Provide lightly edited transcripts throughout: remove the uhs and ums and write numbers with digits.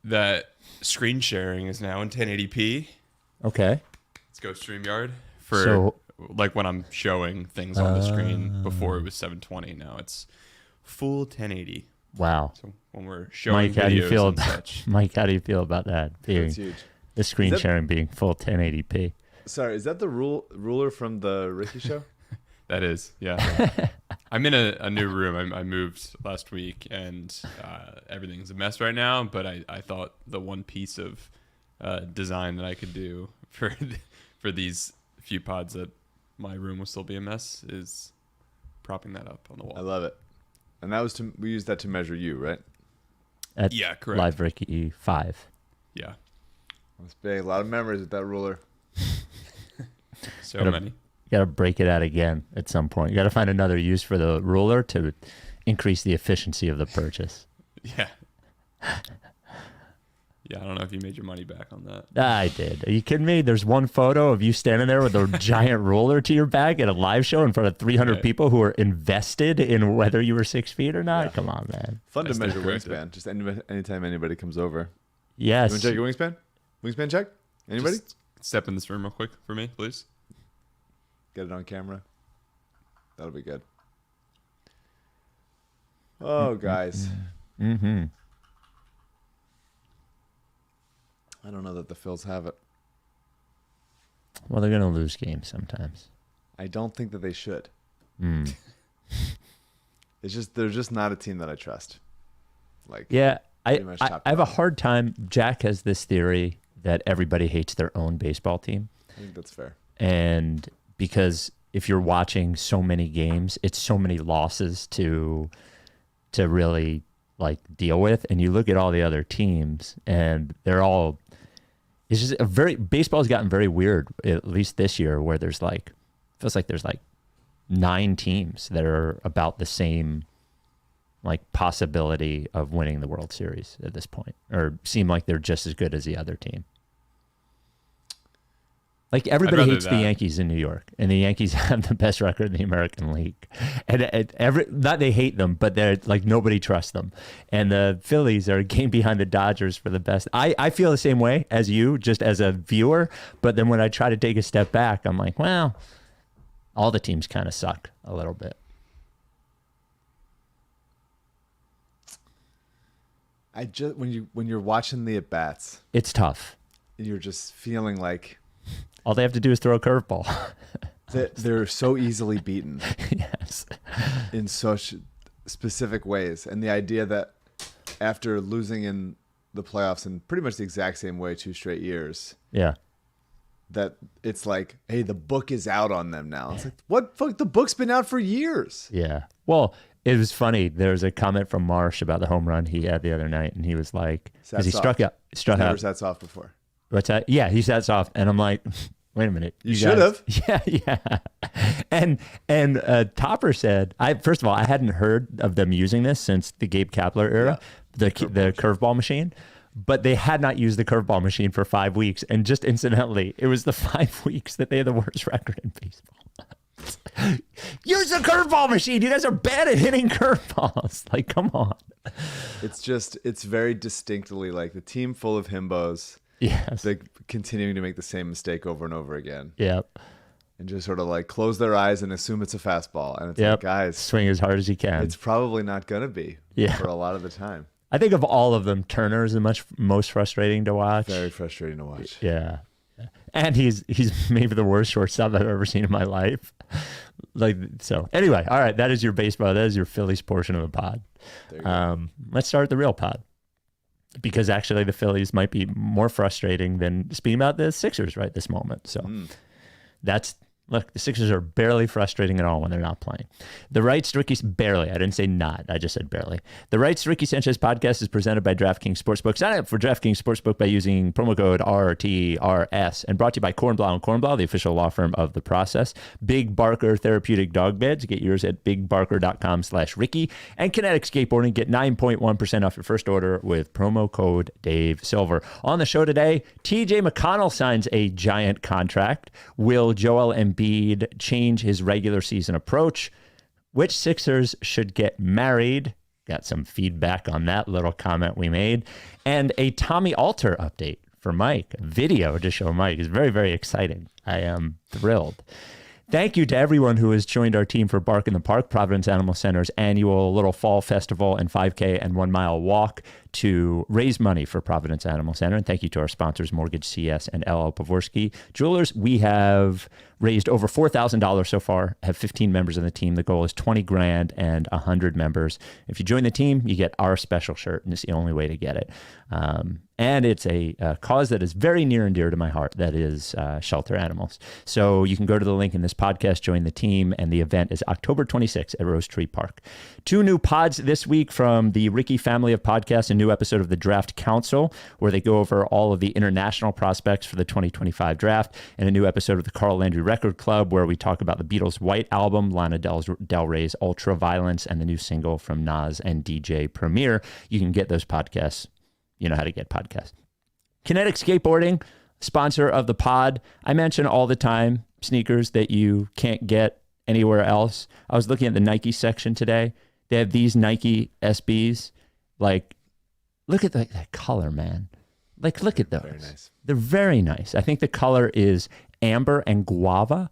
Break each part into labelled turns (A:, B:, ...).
A: that screen sharing is now in 1080p.
B: Okay.
A: Let's go StreamYard for like when I'm showing things on the screen. Before it was 720. Now it's full 1080.
B: Wow.
A: So when we're showing
B: Mike, how do you
A: videos
B: feel
A: and
B: about
A: such.
B: Mike? How do you feel about that?
C: That's huge.
B: The screen sharing being full 1080p.
C: Sorry, is that the ruler from the Ricky show?
A: That is, yeah. I'm in a new room. I moved last week, and everything's a mess right now. But I thought the one piece of design that I could do for these few pods that my room will still be a mess is propping that up on the wall.
C: I love it. And that was we used that to measure you, right?
A: Yeah, correct.
B: Live Ricky 5.
A: Yeah.
C: That's big. A lot of memories with that ruler.
A: So many.
B: You got to break it out again at some point. You got to find another use for the ruler to increase the efficiency of the purchase.
A: Yeah. Yeah, I don't know if you made your money back on that.
B: I did. Are you kidding me? There's one photo of you standing there with a giant ruler to your back at a live show in front of 300 people who are invested in whether you were 6 feet or not. Yeah. Come on, man.
C: Fun to measure wingspan. Just anytime anybody comes over.
B: Yes.
C: You want to check your wingspan? Wingspan check? Anybody?
A: Just step in this room real quick for me, please.
C: Get it on camera. That'll be good. Oh, guys.
B: Mm-hmm.
C: I don't know that the Phils have it.
B: Well, they're going to lose games sometimes.
C: I don't think that they should.
B: Mm.
C: They're just not a team that I trust. Like,
B: yeah, I have a
C: five.
B: hard time. Jack has this theory that everybody hates their own baseball team.
C: I think that's fair.
B: And because if you're watching so many games, it's so many losses to really like deal with. And you look at all the other teams and they're all, it's just baseball's gotten very weird, at least this year, where there's like, feels like there's like 9 teams that are about the same like possibility of winning the World Series at this point, or seem like they're just as good as the other team. Like everybody hates the Yankees in New York, and the Yankees have the best record in the American League. And not they hate them, but they're like nobody trusts them. And the Phillies are a game behind the Dodgers for the best. I feel the same way as you, just as a viewer. But then when I try to take a step back, I'm like, well, all the teams kind of suck a little bit.
C: When you're watching the at bats,
B: it's tough.
C: You're just feeling like
B: all they have to do is throw a curveball.
C: They're so easily beaten.
B: Yes.
C: In such specific ways. And the idea that after losing in the playoffs in pretty much the exact same way 2 straight years.
B: Yeah.
C: That it's like, hey, the book is out on them now. It's like, what fuck? The book's been out for years.
B: Yeah. Well, it was funny. There was a comment from Marsh about the home run he had the other night, and he was like, because he struck out.
C: Never sat soft before.
B: What's that? Yeah, he sat soft, and I'm like, wait a minute.
C: You should have.
B: Yeah. And Topper said, first of all, I hadn't heard of them using this since the Gabe Kapler era, the curveball machine. But they had not used the curveball machine for 5 weeks. And just incidentally, it was the 5 weeks that they had the worst record in baseball. Use the curveball machine. You guys are bad at hitting curveballs. Like, come on.
C: It's very distinctly like the team full of himbos.
B: Yes.
C: Like continuing to make the same mistake over and over again.
B: Yep.
C: And just sort of like close their eyes and assume it's a fastball. And it's like, guys,
B: swing as hard as you can.
C: It's probably not going to be for a lot of the time.
B: I think of all of them, Turner is the most frustrating to watch.
C: Very frustrating to watch.
B: Yeah. And he's maybe the worst shortstop I've ever seen in my life. Like, so anyway, all right, that is your baseball. That is your Phillies portion of the pod. Let's start the real pod. Because actually the Phillies might be more frustrating than speaking about the Sixers right this moment. So look, the Sixers are barely frustrating at all when they're not playing. The Rights to Ricky, barely. I didn't say not. I just said barely. The Rights to Ricky Sanchez podcast is presented by Draftkings Sportsbook. Sign up for Draftkings Sportsbook by using promo code RTRS and brought to you by Kornblau Kornblau, the official law firm of The Process. Big Barker Therapeutic Dog Beds. Get yours at bigbarker.com/Ricky. And Kinetic Skateboarding. Get 9.1% off your first order with promo code Dave Silver. On the show today, TJ McConnell signs a giant contract. Will Joel Embiid change his regular season approach? Which Sixers should get married? got some feedback on that little comment we made, and a Tommy Alter update for Mike, a video to show Mike. Is very, very exciting. I am thrilled. Thank you to everyone who has joined our team for Bark in the Park, Providence Animal Center's annual little fall festival and 5K and 1 mile walk to raise money for Providence Animal Center. And thank you to our sponsors, Mortgage CS and LL Pavorsky Jewelers. We have raised over $4,000 so far, have 15 members of the team. The goal is 20 grand and 100 members. If you join the team, you get our special shirt, and it's the only way to get it. And it's a cause that is very near and dear to my heart, that is shelter animals. So you can go to the link in this podcast, join the team, and the event is October 26th at Rose Tree Park. 2 new pods this week from the Ricky family of podcasts, a new episode of the Draft Council, where they go over all of the international prospects for the 2025 draft, and a new episode of the Carl Landry Record Club, where we talk about the Beatles' White Album, Lana Del Rey's Ultra Violence, and the new single from Nas and DJ Premier. You can get those podcasts. You know how to get podcasts. Kinetic Skateboarding, sponsor of the pod. I mention all the time sneakers that you can't get anywhere else. I was looking at the Nike section today. They have these Nike SBs. Like, look at that color, man. Like, look at those.
C: Very nice.
B: They're very nice. I think the color is amber and guava,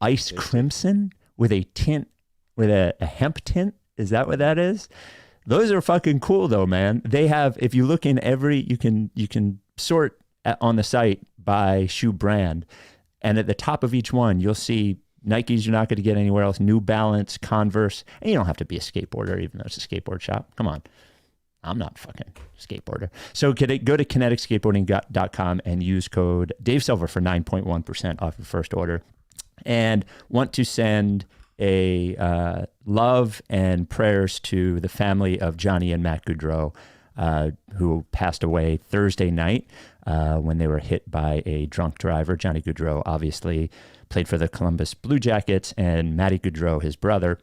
B: ice crimson with a tint, with a hemp tint. Is that what that is? Those are fucking cool though, man. They have, if you look in you can sort on the site by shoe brand, and at the top of each one, you'll see Nikes you're not going to get anywhere else, New Balance, Converse, and you don't have to be a skateboarder, even though it's a skateboard shop. Come on. I'm not a fucking skateboarder. So go to kineticskateboarding.com and use code Dave Silver for 9.1% off your first order. And want to send a love and prayers to the family of Johnny and Matt Goudreau, who passed away Thursday night when they were hit by a drunk driver. Johnny Goudreau obviously played for the Columbus Blue Jackets, and Matty Goudreau, his brother.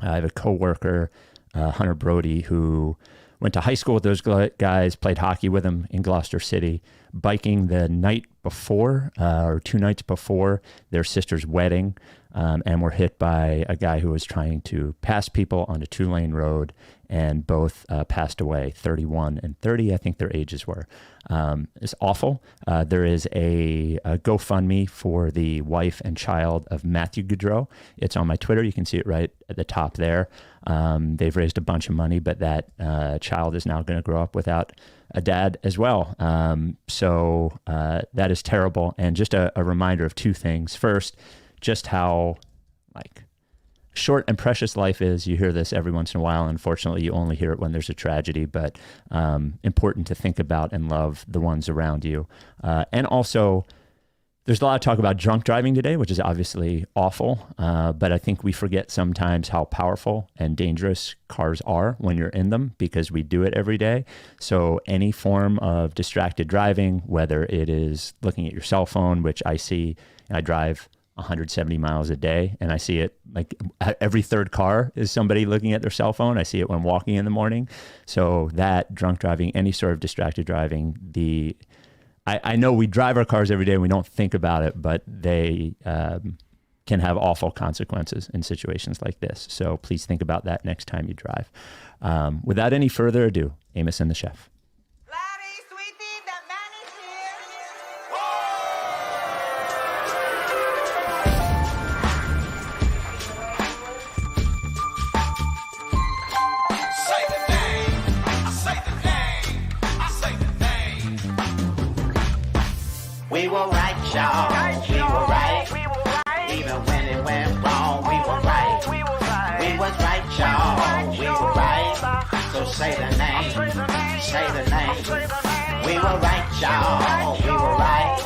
B: I have a coworker, Hunter Brody, who went to high school with those guys, played hockey with them in Gloucester City, biking the night before, or 2 nights before their sister's wedding, and were hit by a guy who was trying to pass people on a 2-lane road, and both passed away, 31 and 30, I think their ages were. It's awful. There is a GoFundMe for the wife and child of Matthew Goudreau. It's on my Twitter. You can see it right at the top there. They've raised a bunch of money, but that child is now going to grow up without a dad as well. So that is terrible. And just a reminder of 2 things. First, just how short and precious life is. You hear this every once in a while. Unfortunately, you only hear it when there's a tragedy, but important to think about and love the ones around you. And also, there's a lot of talk about drunk driving today, which is obviously awful, but I think we forget sometimes how powerful and dangerous cars are when you're in them, because we do it every day. So any form of distracted driving, whether it is looking at your cell phone, which I see, and I drive 170 miles a day, and I see it like every 3rd car is somebody looking at their cell phone. I see it when walking in the morning. So that, drunk driving, any sort of distracted driving, I know we drive our cars every day and we don't think about it, but they can have awful consequences in situations like this. So please think about that next time you drive. Without any further ado, Amos and the Chef.
D: We were right, y'all. We were right. Even when it went wrong, we were right. We was right, y'all. We were right. So say the name. Say the name. We were right, y'all. We were right.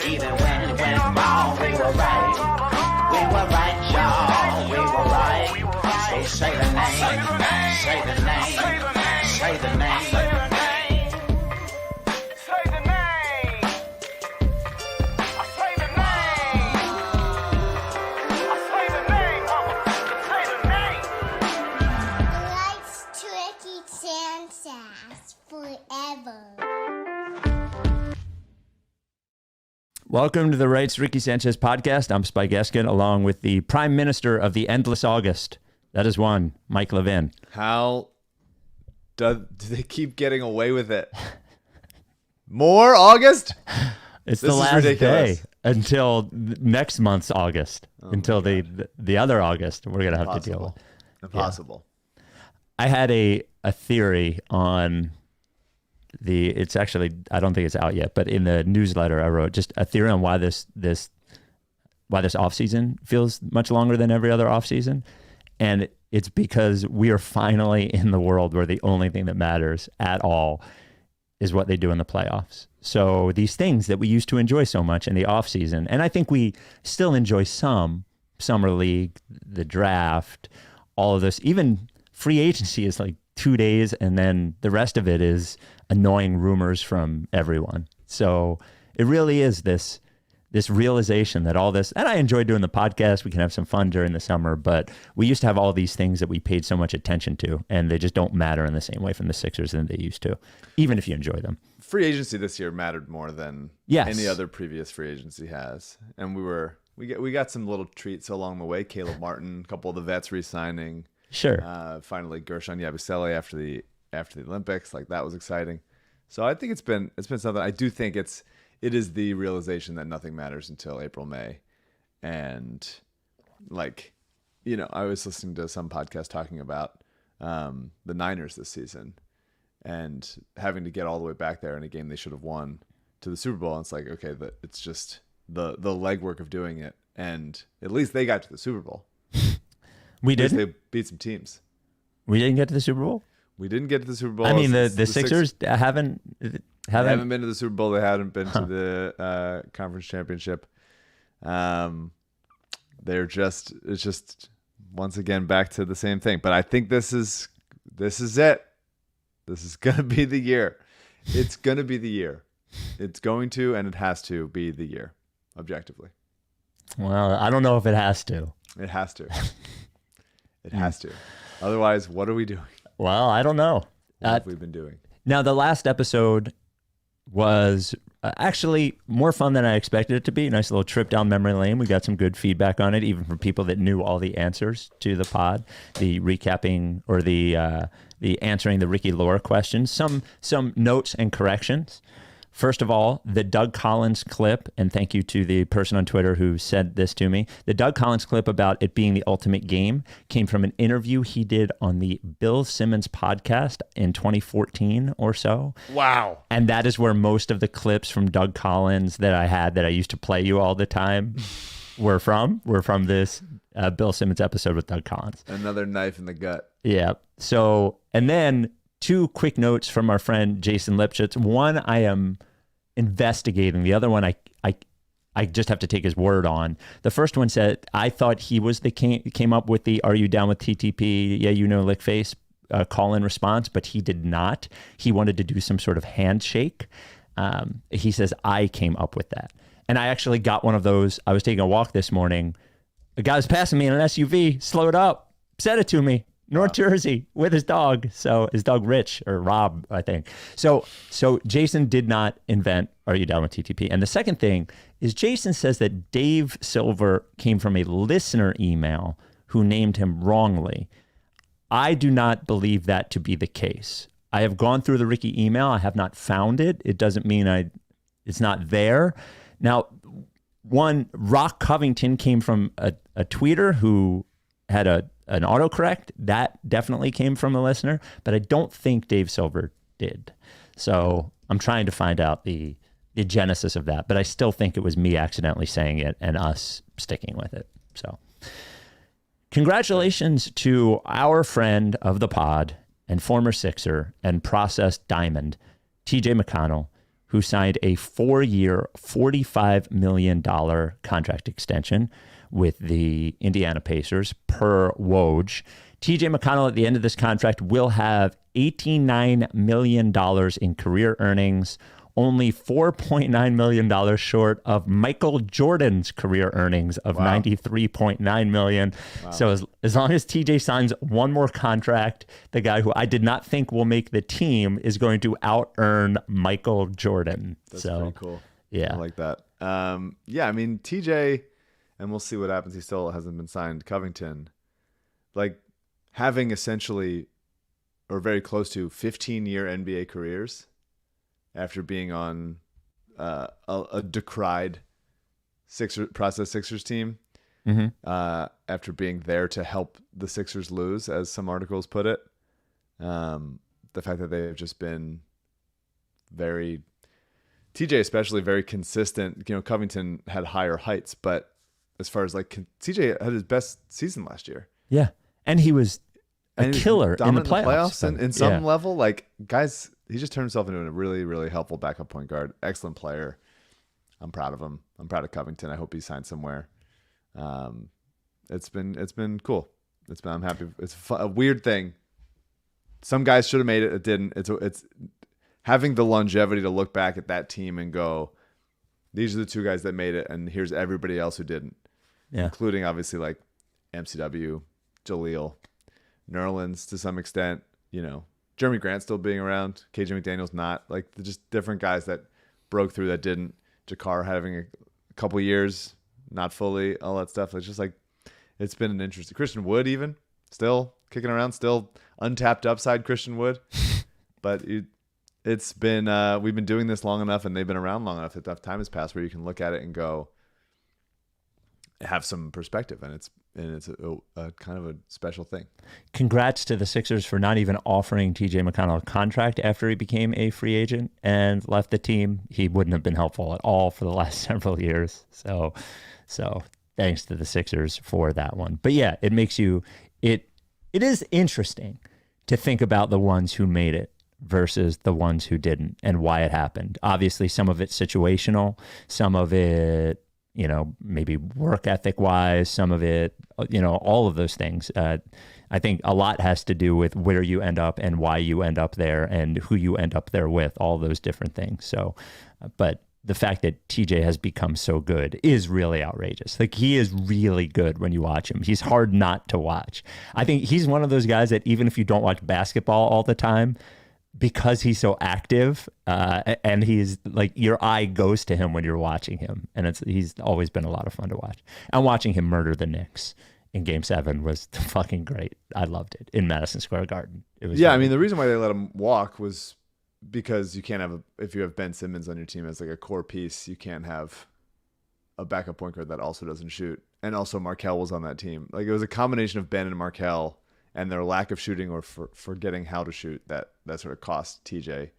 D: Even when it went wrong, we were right. We were right, y'all. We were right. So say the name. Say the name. Say the name.
B: Welcome to the Rights Ricky Sanchez podcast. I'm Spike Eskin, along with the Prime Minister of the Endless August, That is one. Mike Levin.
C: How do they keep getting away with it? More August?
B: It's
C: This
B: the
C: is
B: last
C: ridiculous.
B: day until next month's August. Until the other August, we're gonna have to deal with.
C: Impossible.
B: I had a theory on it's actually, I don't think it's out yet, but in the newsletter I wrote just a theory on why this off season feels much longer than every other off season. And it's because we are finally in the world where the only thing that matters at all is what they do in the playoffs. So these things that we used to enjoy so much in the off season, and I think we still enjoy some, summer league, the draft, all of this, even free agency is like 2 days. And then the rest of it is annoying rumors from everyone. So it really is this realization that all this, and I enjoy doing the podcast. We can have some fun during the summer, but we used to have all these things that we paid so much attention to, and they just don't matter in the same way from the Sixers than they used to, even if you enjoy them.
C: Free agency this year mattered more than any other previous free agency has. And we got some little treats along the way. Caleb Martin, a couple of the vets re-signing.
B: Sure.
C: Finally Gershon Yabusele after the Olympics, like that was exciting. So I think it's been something. I do think it is the realization that nothing matters until April, May. And like, I was listening to some podcast talking about the Niners this season and having to get all the way back there in a game they should have won to the Super Bowl. And it's like, okay, it's just the legwork of doing it. And at least they got to the Super Bowl.
B: We didn't.
C: They beat some teams.
B: We didn't get to the Super Bowl.
C: We didn't get to the Super Bowl.
B: I mean, the Sixers haven't
C: been to the Super Bowl. They hadn't been to the conference championship. It's just once again back to the same thing. But I think this is it. This is gonna be the year. It's gonna be the year. It's going to, and it has to be the year, objectively.
B: Well, I don't know if it has to.
C: It has to. It has to. Otherwise, what are we doing?
B: Well, I don't know.
C: What have we been doing?
B: Now, the last episode was actually more fun than I expected it to be. Nice little trip down memory lane. We got some good feedback on it, even from people that knew all the answers to the pod, the recapping or the answering the Ricky Lore questions. Some notes and corrections. First of all, the Doug Collins clip, and thank you to the person on Twitter who said this to me. The Doug Collins clip about it being the ultimate game came from an interview he did on the Bill Simmons podcast in 2014 or so.
C: Wow.
B: And that is where most of the clips from Doug Collins that I had that I used to play you all the time were from this Bill Simmons episode with Doug Collins.
C: Another knife in the gut.
B: Yeah. So, and then 2 quick notes from our friend Jason Lipschitz. One I am investigating. The other one I just have to take his word on. The first one said, I thought he was came up with the "Are you down with TTP? Yeah, lick face" call-in response, but he did not. He wanted to do some sort of handshake. He says, I came up with that. And I actually got one of those. I was taking a walk this morning. A guy was passing me in an SUV, slowed up, said it to me. North Jersey with his dog. So his dog Rich, or Rob, I think. So Jason did not invent "Are you down with TTP?" And the second thing is Jason says that Dave Silver came from a listener email who named him wrongly. I do not believe that to be the case. I have gone through the Ricky email. I have not found it. It doesn't mean it's not there. Now, one, Rock Covington came from a tweeter who had an autocorrect. That definitely came from a listener, but I don't think Dave Silver did. So I'm trying to find out the genesis of that, but I still think it was me accidentally saying it and us sticking with it. So congratulations to our friend of the pod and former Sixer and Process Diamond, TJ McConnell, who signed a 4-year, $45 million contract extension with the Indiana Pacers per Woj. TJ McConnell at the end of this contract will have $89 million in career earnings, only $4.9 million short of Michael Jordan's career earnings of $93.9 million. Wow. So as long as TJ signs one more contract, the guy who I did not think will make the team is going to out-earn Michael Jordan.
C: That's pretty cool.
B: Yeah.
C: I like that. I mean, TJ, and we'll see what happens. He still hasn't been signed. Covington, like, having essentially or very close to 15-year NBA careers after being on a decried Process Sixers team, after being there to help the Sixers lose, as some articles put it. The fact that they've just been very, TJ especially, very consistent. You know, Covington had higher heights, but as far as like TJ had his best season last year.
B: Yeah, and he was a killer in the playoffs.
C: And in some level, like, guys, he just turned himself into a really, really helpful backup point guard. Excellent player. I'm proud of him. I'm proud of Covington. I hope he signs somewhere. It's been cool. I'm happy. It's a weird thing. Some guys should have made it. It didn't. It's having the longevity to look back at that team and go, these are the two guys that made it, and here's everybody else who didn't. Yeah. Including obviously like MCW, Jaleel, Nerlens to some extent, you know, Jeremy Grant still being around, KJ McDaniel's not, like just different guys that broke through that didn't. Jakar having a couple years, not fully, all that stuff. It's just like, it's been an interesting. Christian Wood even still kicking around, still untapped upside Christian Wood, but it's been we've been doing this long enough, and they've been around long enough that enough time has passed where you can look at it and go, have some perspective, and it's a kind of a special thing.
B: Congrats to the Sixers for not even offering TJ McConnell a contract after he became a free agent and left the team. He wouldn't have been helpful at all for the last several years. So thanks to the Sixers for that one. But yeah, it makes you it is interesting to think about the ones who made it versus the ones who didn't and why it happened. Obviously, some of it's situational, some of it, you know, maybe work ethic wise, some of it, you know, all of those things. I think a lot has to do with where you end up and why you end up there and who you end up there with, all those different things. So, but the fact that TJ has become so good is really outrageous. Like, he is really good when you watch him. He's hard not to watch. I think he's one of those guys that even if you don't watch basketball all the time, because he's so active, and he's like, your eye goes to him when you're watching him, and he's always been a lot of fun to watch. And watching him murder the Knicks in Game 7 was fucking great. I loved it in Madison Square Garden. It was
C: I mean, the reason why they let him walk was because you can't have if you have Ben Simmons on your team as like a core piece, you can't have a backup point guard that also doesn't shoot. And also Markelle was on that team. Like, it was a combination of Ben and Markelle and their lack of shooting or forgetting how to shoot that sort of cost TJ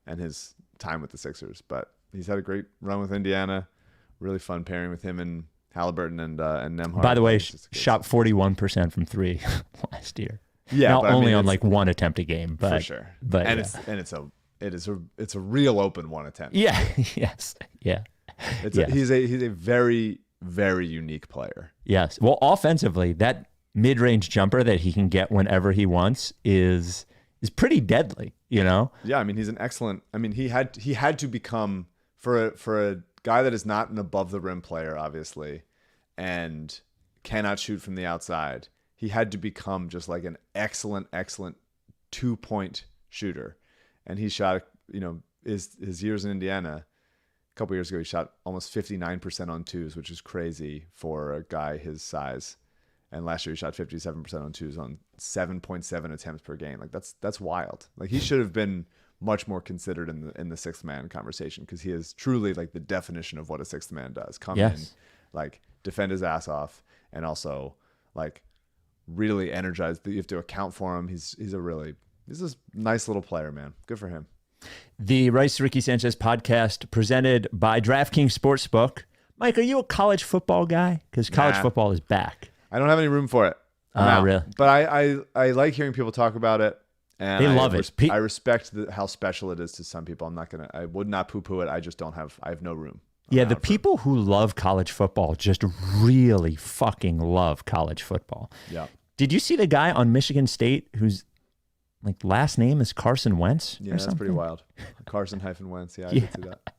C: and his time with the Sixers. But he's had a great run with Indiana. Really fun pairing with him and Halliburton and Nembhard.
B: By the way, shot 41% from three last year.
C: Yeah,
B: not only on like one attempt a game, but
C: for sure.
B: But
C: it's a real open one attempt.
B: Yeah. Yes. Yeah.
C: He's a very, very unique player.
B: Yes. Well, offensively, that mid-range jumper that he can get whenever he wants is pretty deadly, you know?
C: Yeah, I mean, he's an excellent. I mean, he had to become for a guy that is not an above the rim player, obviously, and cannot shoot from the outside. He had to become just like an excellent 2-point shooter, and he shot. You know, his years in Indiana. A couple years ago, he shot almost 59% on twos, which is crazy for a guy his size. And last year he shot 57% on twos on 7.7 attempts per game. Like, that's wild. Like, he should have been much more considered in the sixth man conversation, because he is truly like the definition of what a sixth man does. Come in, like, defend his ass off, and also like really energize. You have to account for him. He's a nice little player, man. Good for him.
B: The Rice Ricky Sanchez podcast presented by DraftKings Sportsbook. Mike, are you a college football guy? Because college football is back.
C: I don't have any room for it.
B: Really?
C: But I like hearing people talk about it. And
B: they love it.
C: I respect how special it is to some people. I would not poo-poo it. I just I have no room.
B: Yeah, the people who love college football just really fucking love college football.
C: Yeah.
B: Did you see the guy on Michigan State whose like last name is Carson Wentz?
C: Yeah, that's pretty wild. Carson-Wentz. Yeah, I did see that.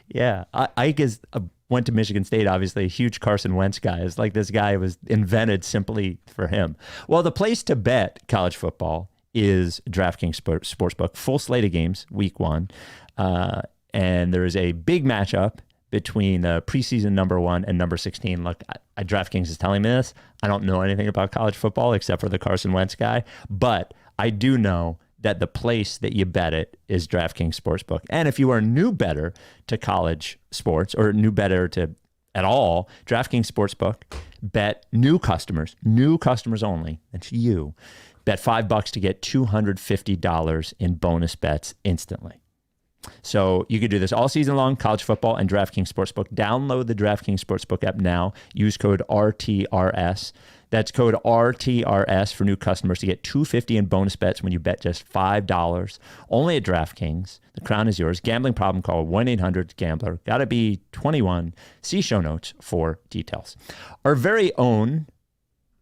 B: Yeah, Ike went to Michigan State, obviously a huge Carson Wentz guy. It's like this guy was invented simply for him. Well, the place to bet college football is DraftKings Sportsbook. Full slate of games, week 1. And there is a big matchup between the preseason number 1 and number 16. Look, DraftKings is telling me this. I don't know anything about college football except for the Carson Wentz guy, but I do know that the place that you bet it is DraftKings Sportsbook. And if you are a new bettor to college sports or new bettor to at all, DraftKings Sportsbook, bet new customers only, that's you, bet $5 to get $250 in bonus bets instantly. So you could do this all season long, college football and DraftKings Sportsbook. Download the DraftKings Sportsbook app now. Use code RTRS. That's code RTRS for new customers to get $250 in bonus bets when you bet just $5. Only at DraftKings. The crown is yours. Gambling problem, call 1-800-GAMBLER. Got to be 21. See show notes for details. Our very own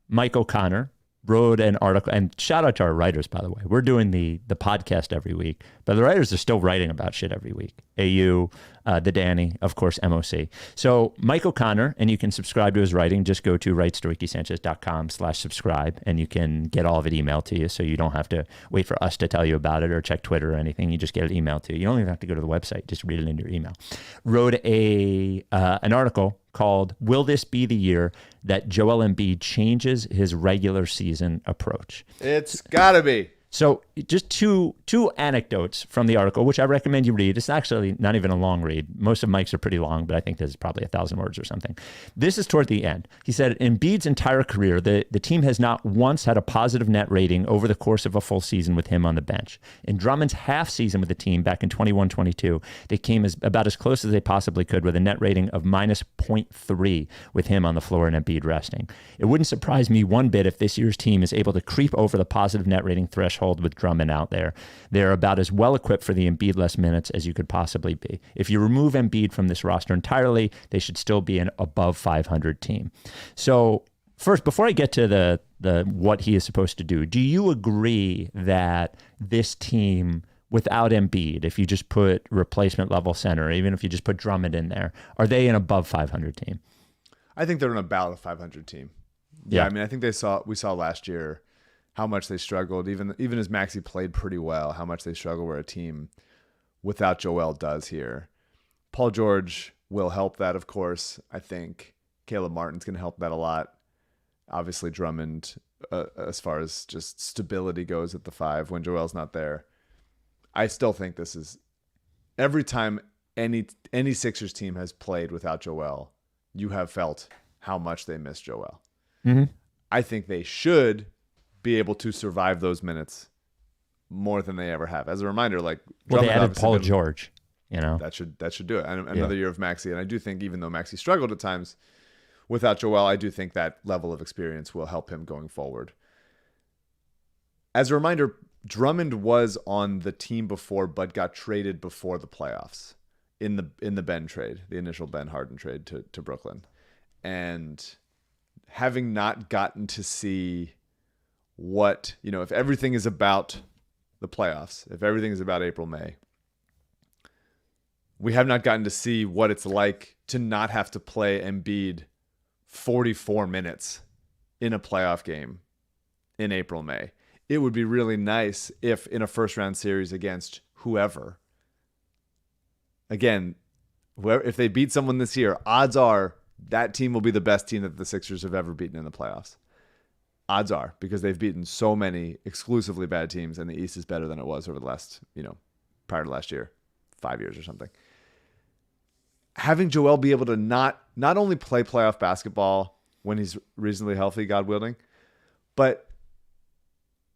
B: Mike O'Connor wrote an article, and shout out to our writers, by the way. We're doing the podcast every week, but the writers are still writing about shit every week. AU, the Danny, of course, MOC. So Mike O'Connor, and you can subscribe to his writing. Just go to writestorikisanchez.com/subscribe, and you can get all of it emailed to you, so you don't have to wait for us to tell you about it or check Twitter or anything. You just get it emailed to you. You don't even have to go to the website. Just read it into your email. Wrote an article called "Will This Be the Year That Joel Embiid Changes His Regular Season Approach?"
C: It's gotta be.
B: So just two anecdotes from the article, which I recommend you read. It's actually not even a long read. Most of Mike's are pretty long, but I think this is probably 1,000 words or something. This is toward the end. He said, in Embiid's entire career, the team has not once had a positive net rating over the course of a full season with him on the bench. In Drummond's half season with the team back in 21-22, they came about as close as they possibly could with a net rating of minus 0.3 with him on the floor and Embiid resting. It wouldn't surprise me one bit if this year's team is able to creep over the positive net rating threshold with Drummond out there. They're about as well equipped for the Embiid-less minutes as you could possibly be. If you remove Embiid from this roster entirely, they should still be an above 500 team. So first, before I get to the what he is supposed to do you agree that this team without Embiid, if you just put replacement level center, even if you just put Drummond in there, are they an above 500 team?
C: I think they're an about a 500 team. Yeah, I mean, I think we saw last year how much they struggled, even as Maxey played pretty well, how much they struggle where a team without Joel does here. Paul George will help that, of course. I think Caleb Martin's going to help that a lot. Obviously, Drummond, as far as just stability goes at the 5 when Joel's not there. I still think this is every time any Sixers team has played without Joel, you have felt how much they miss Joel.
B: Mm-hmm.
C: I think they should be able to survive those minutes more than they ever have. As a reminder, like
B: they added Paul George,
C: that should do it. And another year of Maxey, and I do think even though Maxey struggled at times without Joel, I do think that level of experience will help him going forward. As a reminder, Drummond was on the team before, but got traded before the playoffs in the Ben trade, the initial Ben Harden trade to Brooklyn, and having not gotten to see what, if everything is about the playoffs, if everything is about April, May, we have not gotten to see what it's like to not have to play Embiid 44 minutes in a playoff game in April, May. It would be really nice if in a first round series against whoever, if they beat someone this year, odds are that team will be the best team that the Sixers have ever beaten in the playoffs. Odds are, because they've beaten so many exclusively bad teams, and the East is better than it was over the last, prior to last year, 5 years or something. Having Joel be able to not only play playoff basketball when he's reasonably healthy, God willing, but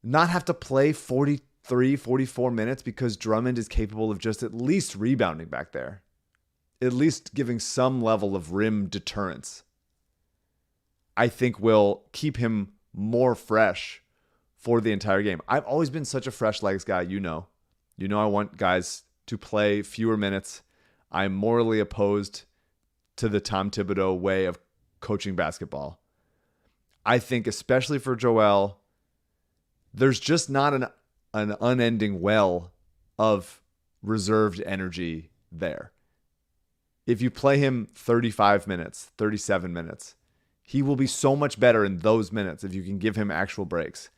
C: not have to play 43, 44 minutes because Drummond is capable of just at least rebounding back there, at least giving some level of rim deterrence, I think will keep him more fresh for the entire game. I've always been such a fresh legs guy, I want guys to play fewer minutes. I'm morally opposed to the Tom Thibodeau way of coaching basketball. I think especially for Joel, there's just not an unending well of reserved energy there. If you play him 35 minutes, 37 minutes, he will be so much better in those minutes if you can give him actual breaks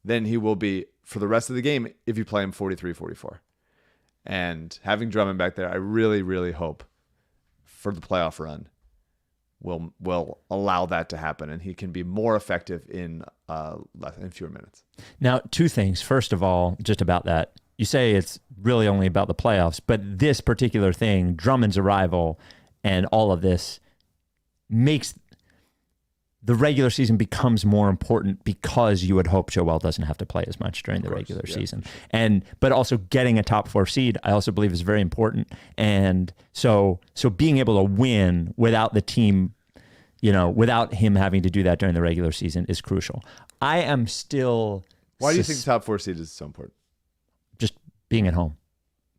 C: than he will be for the rest of the game if you play him 43, 44. And having Drummond back there, I really, really hope for the playoff run will allow that to happen, and he can be more effective in fewer minutes.
B: Now, two things. First of all, just about that, you say it's really only about the playoffs, but this particular thing, Drummond's arrival and all of this, makes the regular season becomes more important because you would hope Joel doesn't have to play as much during the regular season. But also getting a top 4 seed, I also believe is very important. And so being able to win without the team, without him having to do that during the regular season is crucial. I am still...
C: Why do you think the top 4 seed is so important?
B: Just being at home.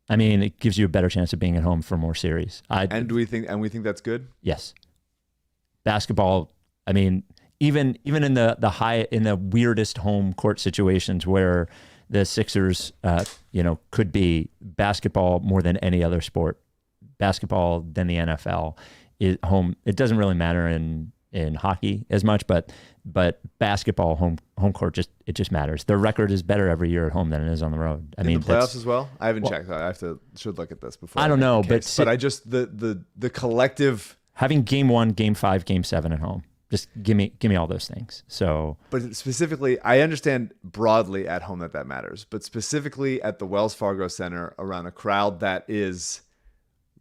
B: I mean, it gives you a better chance of being at home for more series.
C: And we think that's good?
B: Yes. Basketball, I mean, even in the weirdest home court situations where the Sixers, could be basketball more than any other sport, basketball than the NFL is home. It doesn't really matter in hockey as much, but basketball home court just matters. Their record is better every year at home than it is on the road. I mean,
C: the playoffs as well. I haven't checked. Should look at this before.
B: I don't know, but
C: I just the collective
B: having game 1, game 5, game 7 at home. Just give me all those things. So,
C: but specifically, I understand broadly at home that matters, but specifically at the Wells Fargo Center around a crowd that is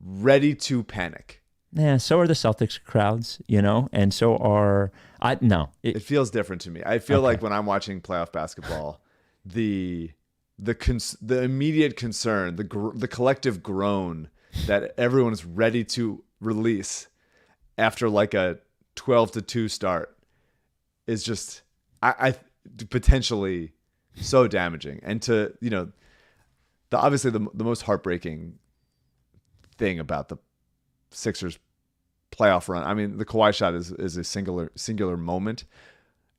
C: ready to panic.
B: Yeah, so are the Celtics crowds, and so are
C: It feels different to me. I feel like when I'm watching playoff basketball, the immediate concern, the collective groan that everyone is ready to release after like a 12-2 start is just I potentially so damaging. And to obviously the most heartbreaking thing about the Sixers playoff run, I mean, the Kawhi shot is a singular moment,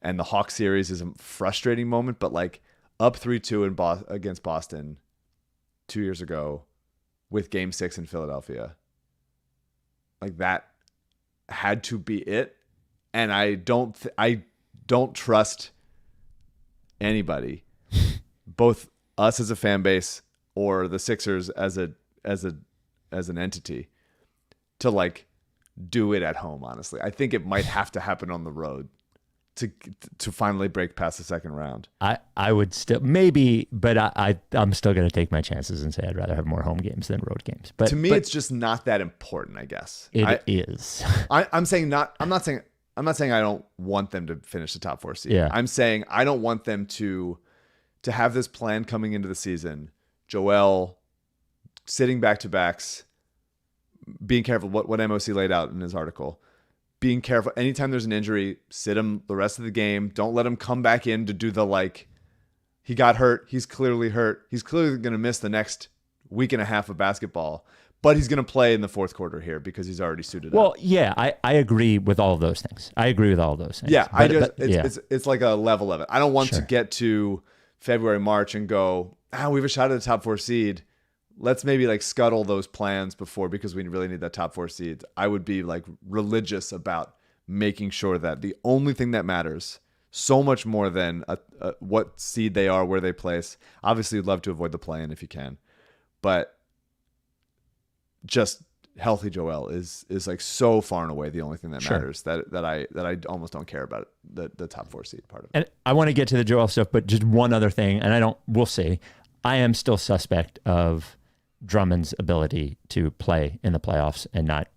C: and the Hawks series is a frustrating moment, but like up 3-2 against Boston 2 years ago with Game 6 in Philadelphia, like that had to be it. And I don't trust anybody, both us as a fan base or the Sixers as an entity, to like do it at home. Honestly, I think it might have to happen on the road to finally break past the second round.
B: I would still maybe, but I'm still going to take my chances and say I'd rather have more home games than road games. But
C: to me, it's just not that important, I guess.
B: It is.
C: I'm not saying I don't want them to finish the top 4 seed.
B: Yeah.
C: I'm saying I don't want them to have this plan coming into the season. Joel sitting back-to-backs, being careful what MOC laid out in his article. Being careful. Anytime there's an injury, sit him the rest of the game. Don't let him come back in to do the he got hurt. He's clearly hurt. He's clearly going to miss the next week and a half of basketball, but he's going to play in the fourth quarter here because he's already suited up. Well,
B: yeah, I agree with all of those things.
C: Yeah, it's like a level of it. I don't want to get to February, March and go, we have a shot at the top 4 seed. Let's maybe like scuttle those plans before because we really need that top 4 seed. I would be like religious about making sure that the only thing that matters so much more than what seed they are, where they place. Obviously, you'd love to avoid the play-in if you can, but just healthy Joel is like so far and away the only thing that matters that I almost don't care about the top 4 seed part of it.
B: And I want to get to the Joel stuff, but just one other thing, and we'll see. I am still suspect of Drummond's ability to play in the playoffs and not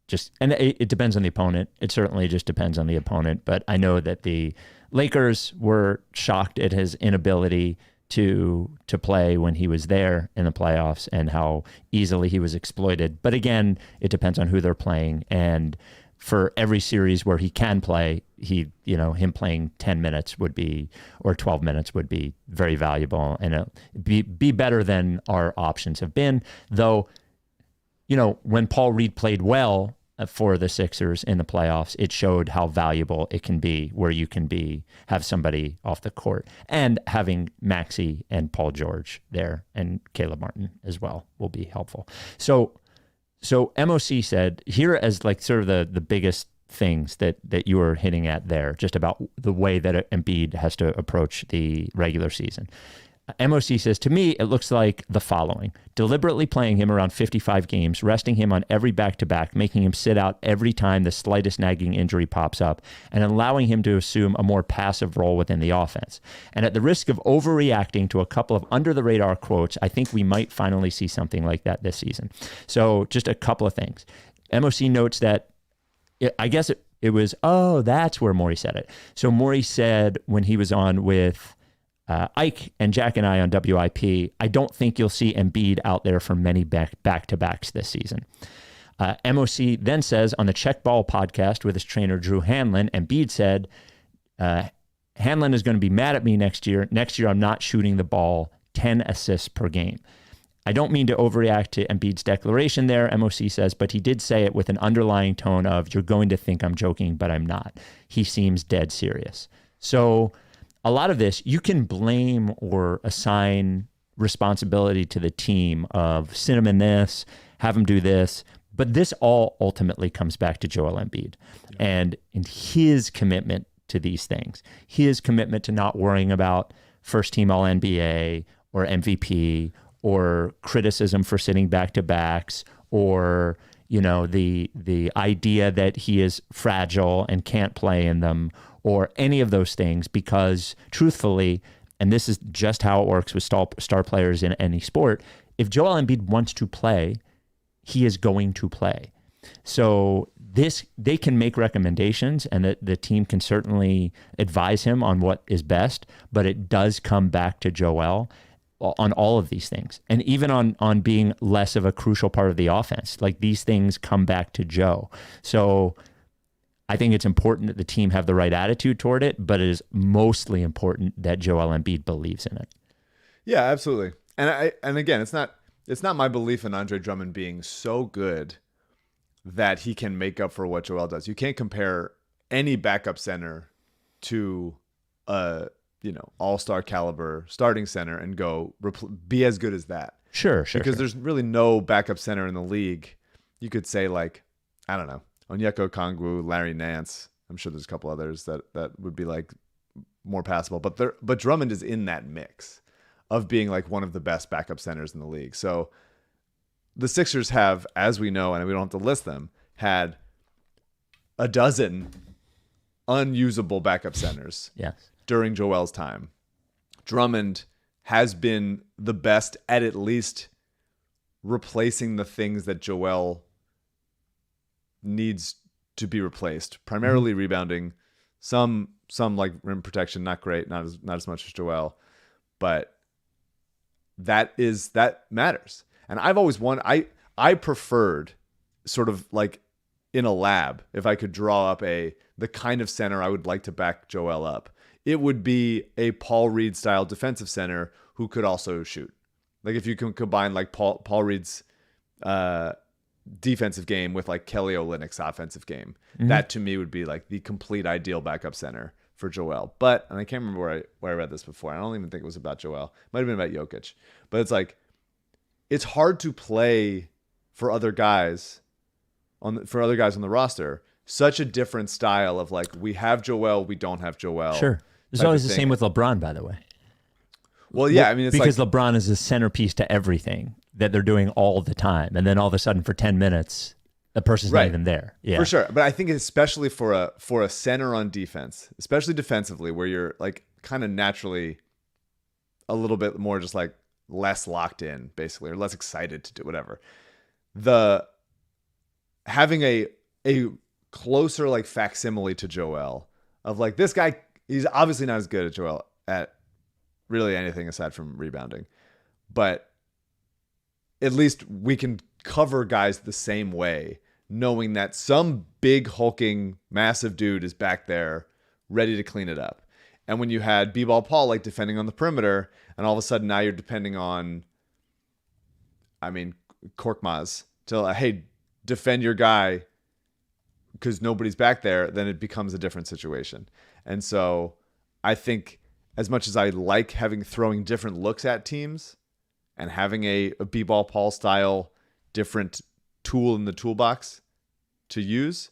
B: just, and it depends on the opponent. It certainly just depends on the opponent, but I know that the Lakers were shocked at his inability to play when he was there in the playoffs and how easily he was exploited. But again, it depends on who they're playing. And for every series where he can play, him playing 10 minutes would be, or 12 minutes would be very valuable and be better than our options have been. Though, when Paul Reed played well for the Sixers in the playoffs, it showed how valuable it can be where you can have somebody off the court, and having Maxey and Paul George there and Caleb Martin as well will be helpful. So MOC said here as like sort of the biggest things that you were hitting at there, just about the way that Embiid has to approach the regular season. MOC says, to me, it looks like the following. Deliberately playing him around 55 games, resting him on every back-to-back, making him sit out every time the slightest nagging injury pops up, and allowing him to assume a more passive role within the offense. And at the risk of overreacting to a couple of under-the-radar quotes, I think we might finally see something like that this season. So just a couple of things. MOC notes that, I guess it was, that's where Maury said it. So Maury said when he was on with Ike and Jack and I on WIP, I don't think you'll see Embiid out there for many back-to-backs this season. MOC then says on the Check Ball podcast with his trainer Drew Hanlon, Embiid said, Hanlon is going to be mad at me next year. Next year, I'm not shooting the ball 10 assists per game. I don't mean to overreact to Embiid's declaration there, MOC says, but he did say it with an underlying tone of, you're going to think I'm joking, but I'm not. He seems dead serious. So a lot of this, you can blame or assign responsibility to the team of send him in this, have him do this, but this all ultimately comes back to Joel Embiid and his commitment to these things, his commitment to not worrying about first team All-NBA or MVP or criticism for sitting back-to-backs or, the idea that he is fragile and can't play in them or any of those things, because truthfully, and this is just how it works with star players in any sport, if Joel Embiid wants to play, he is going to play. So they can make recommendations and the team can certainly advise him on what is best, but it does come back to Joel on all of these things. And even on being less of a crucial part of the offense, like these things come back to Joe. So I think it's important that the team have the right attitude toward it, but it is mostly important that Joel Embiid believes in it.
C: Yeah, absolutely. And again, it's not my belief in Andre Drummond being so good that he can make up for what Joel does. You can't compare any backup center to a all-star caliber starting center and go be as good as that.
B: Sure.
C: Because there's really no backup center in the league. You could say like, I don't know, Onyeka Okongwu, Larry Nance. I'm sure there's a couple others that would be like more passable, but Drummond is in that mix of being like one of the best backup centers in the league. So the Sixers have, as we know, and we don't have to list them, had a dozen unusable backup centers.
B: Yes.
C: During Joel's time. Drummond has been the best at least replacing the things that Joel needs to be replaced, primarily rebounding, some like rim protection, not great, not as much as Joel, but that matters. And I've always I preferred sort of like in a lab, if I could draw up the kind of center I would like to back Joel up, it would be a Paul Reed style defensive center who could also shoot. Like if you can combine like Paul Reed's defensive game with like Kelly Olynyk's offensive game, that to me would be like the complete ideal backup center for Joel. But, and I can't remember where I read this before. I don't even think it was about Joel. It might have been about Jokic. But it's like, it's hard to play for other guys on the roster. Such a different style of like, we have Joel, we don't have Joel.
B: Sure. It's always the same with LeBron, by the way.
C: Well, yeah, I mean, it's
B: because LeBron is a centerpiece to everything that they're doing all the time, and then all of a sudden, for 10 minutes, the person's not even there. Yeah,
C: for sure. But I think especially for a center on defense, especially defensively, where you're like kind of naturally a little bit more just like less locked in, basically, or less excited to do whatever. Having a closer like facsimile to Joel of like, this guy, he's obviously not as good as Joel at really anything aside from rebounding, but at least we can cover guys the same way, knowing that some big hulking massive dude is back there ready to clean it up. And when you had B-Ball Paul like defending on the perimeter, and all of a sudden now you're depending on, Korkmaz to hey, defend your guy because nobody's back there, then it becomes a different situation. And so I think as much as I like throwing different looks at teams and having a B-Ball Paul style different tool in the toolbox to use,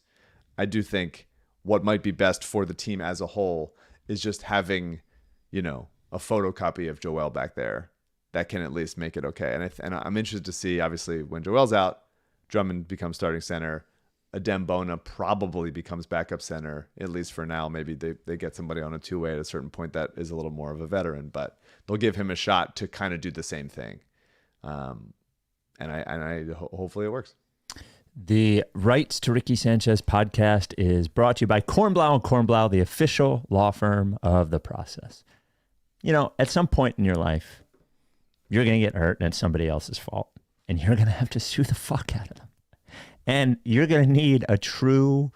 C: I do think what might be best for the team as a whole is just having, a photocopy of Joel back there that can at least make it okay. And I'm interested to see, obviously, when Joel's out, Drummond becomes starting center. Adem Bona probably becomes backup center, at least for now. Maybe they get somebody on a two-way at a certain point that is a little more of a veteran, but they'll give him a shot to kind of do the same thing. Hopefully it works.
B: The Rights to Ricky Sanchez podcast is brought to you by Kornblau Kornblau, the official law firm of the process. You know, at some point in your life, you're going to get hurt and it's somebody else's fault, and you're going to have to sue the fuck out of them. And you're going to need a true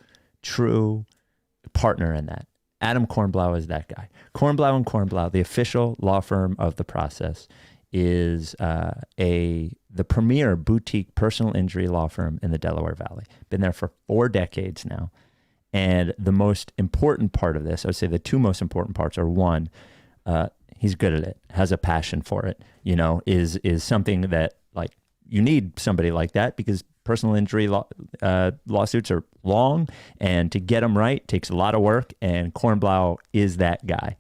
B: partner in that. Adam Kornblau is that guy. Kornblau and Kornblau, the official law firm of the process, is the premier boutique personal injury law firm in the Delaware Valley. Been there for 4 decades now. And the most important part of this, I would say the two most important parts are, one, he's good at it, has a passion for it, you know, is something that, like, you need somebody like that, because personal injury lawsuits are long, and to get them right takes a lot of work, and Kornblau is that guy.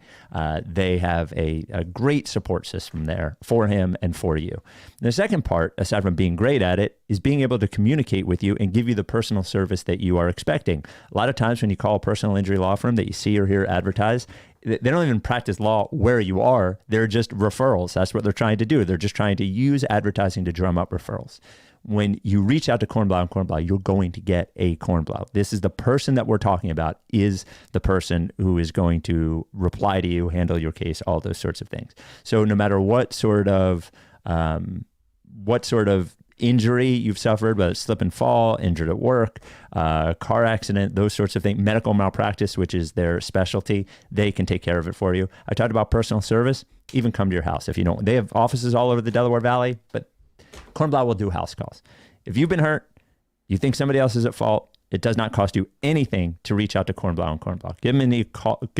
B: They have a great support system there for him and for you. And the second part, aside from being great at it, is being able to communicate with you and give you the personal service that you are expecting. A lot of times when you call a personal injury law firm that you see or hear advertised, they don't even practice law where you are. They're just referrals. That's what they're trying to do. They're just trying to use advertising to drum up referrals. When you reach out to Kornblau and Kornblau, you're going to get a Kornblau. This is the person that we're talking about, is the person who is going to reply to you, handle your case, all those sorts of things. So no matter what sort of injury you've suffered, whether it's slip and fall, injured at work, car accident, those sorts of things, medical malpractice, which is their specialty, they can take care of it for you. I talked about personal service, even come to your house. If you don't, they have offices all over the Delaware Valley, but Kornblau will do house calls. If you've been hurt, you think somebody else is at fault, it does not cost you anything to reach out to Kornblau and Kornblau. Give them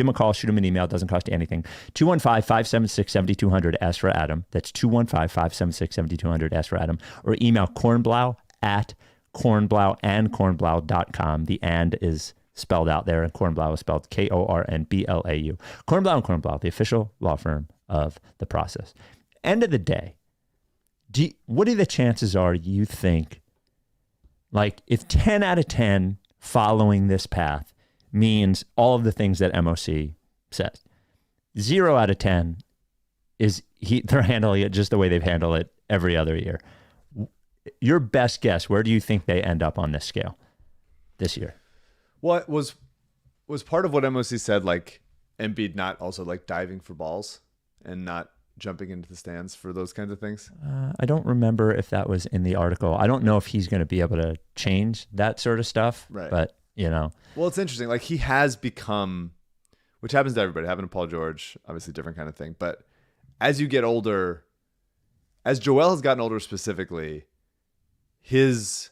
B: a call, shoot them an email. It doesn't cost you anything. 215-576-7200, ask for Adam. That's 215-576-7200, ask for Adam. Or email kornblau@kornblauandkornblau.com. The and is spelled out there, and Kornblau is spelled Kornblau. Kornblau and Kornblau, the official law firm of the process. End of the day, what are the chances are you think, like, if 10 out of 10 following this path means all of the things that MOC says, 0 out of 10 is they're handling it just the way they've handled it every other year. Your best guess, where do you think they end up on this scale this year?
C: What was part of what MOC said, like Embiid not also like diving for balls and not jumping into the stands for those kinds of things?
B: I don't remember if that was in the article. I don't know if he's going to be able to change that sort of stuff,
C: right?
B: But, you know.
C: Well, it's interesting. Like, he has become, which happens to everybody, happened to Paul George, obviously different kind of thing. But as you get older, as Joel has gotten older specifically, his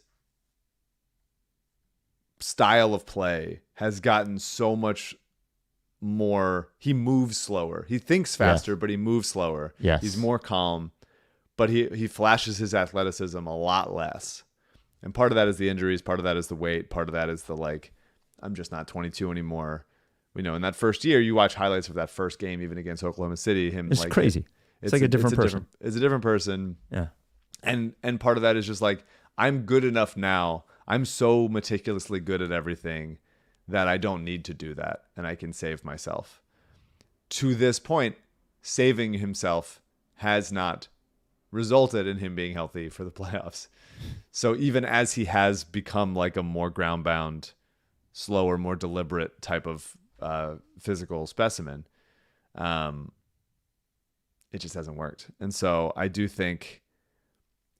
C: style of play has gotten so much more. He moves slower. He thinks faster, yes, but he moves slower.
B: Yes.
C: He's more calm, but he flashes his athleticism a lot less. And part of that is the injuries, part of that is the weight, part of that is the, like, I'm just not 22 anymore. You know, in that first year, you watch highlights of that first game, even against Oklahoma City.
B: It's like crazy. It's like a different person.
C: It's a different person.
B: Yeah.
C: And part of that is just like, I'm good enough now. I'm so meticulously good at everything that I don't need to do that, and I can save myself. To this point, saving himself has not resulted in him being healthy for the playoffs. So even as he has become like a more ground-bound, slower, more deliberate type of physical specimen, it just hasn't worked. And so I do think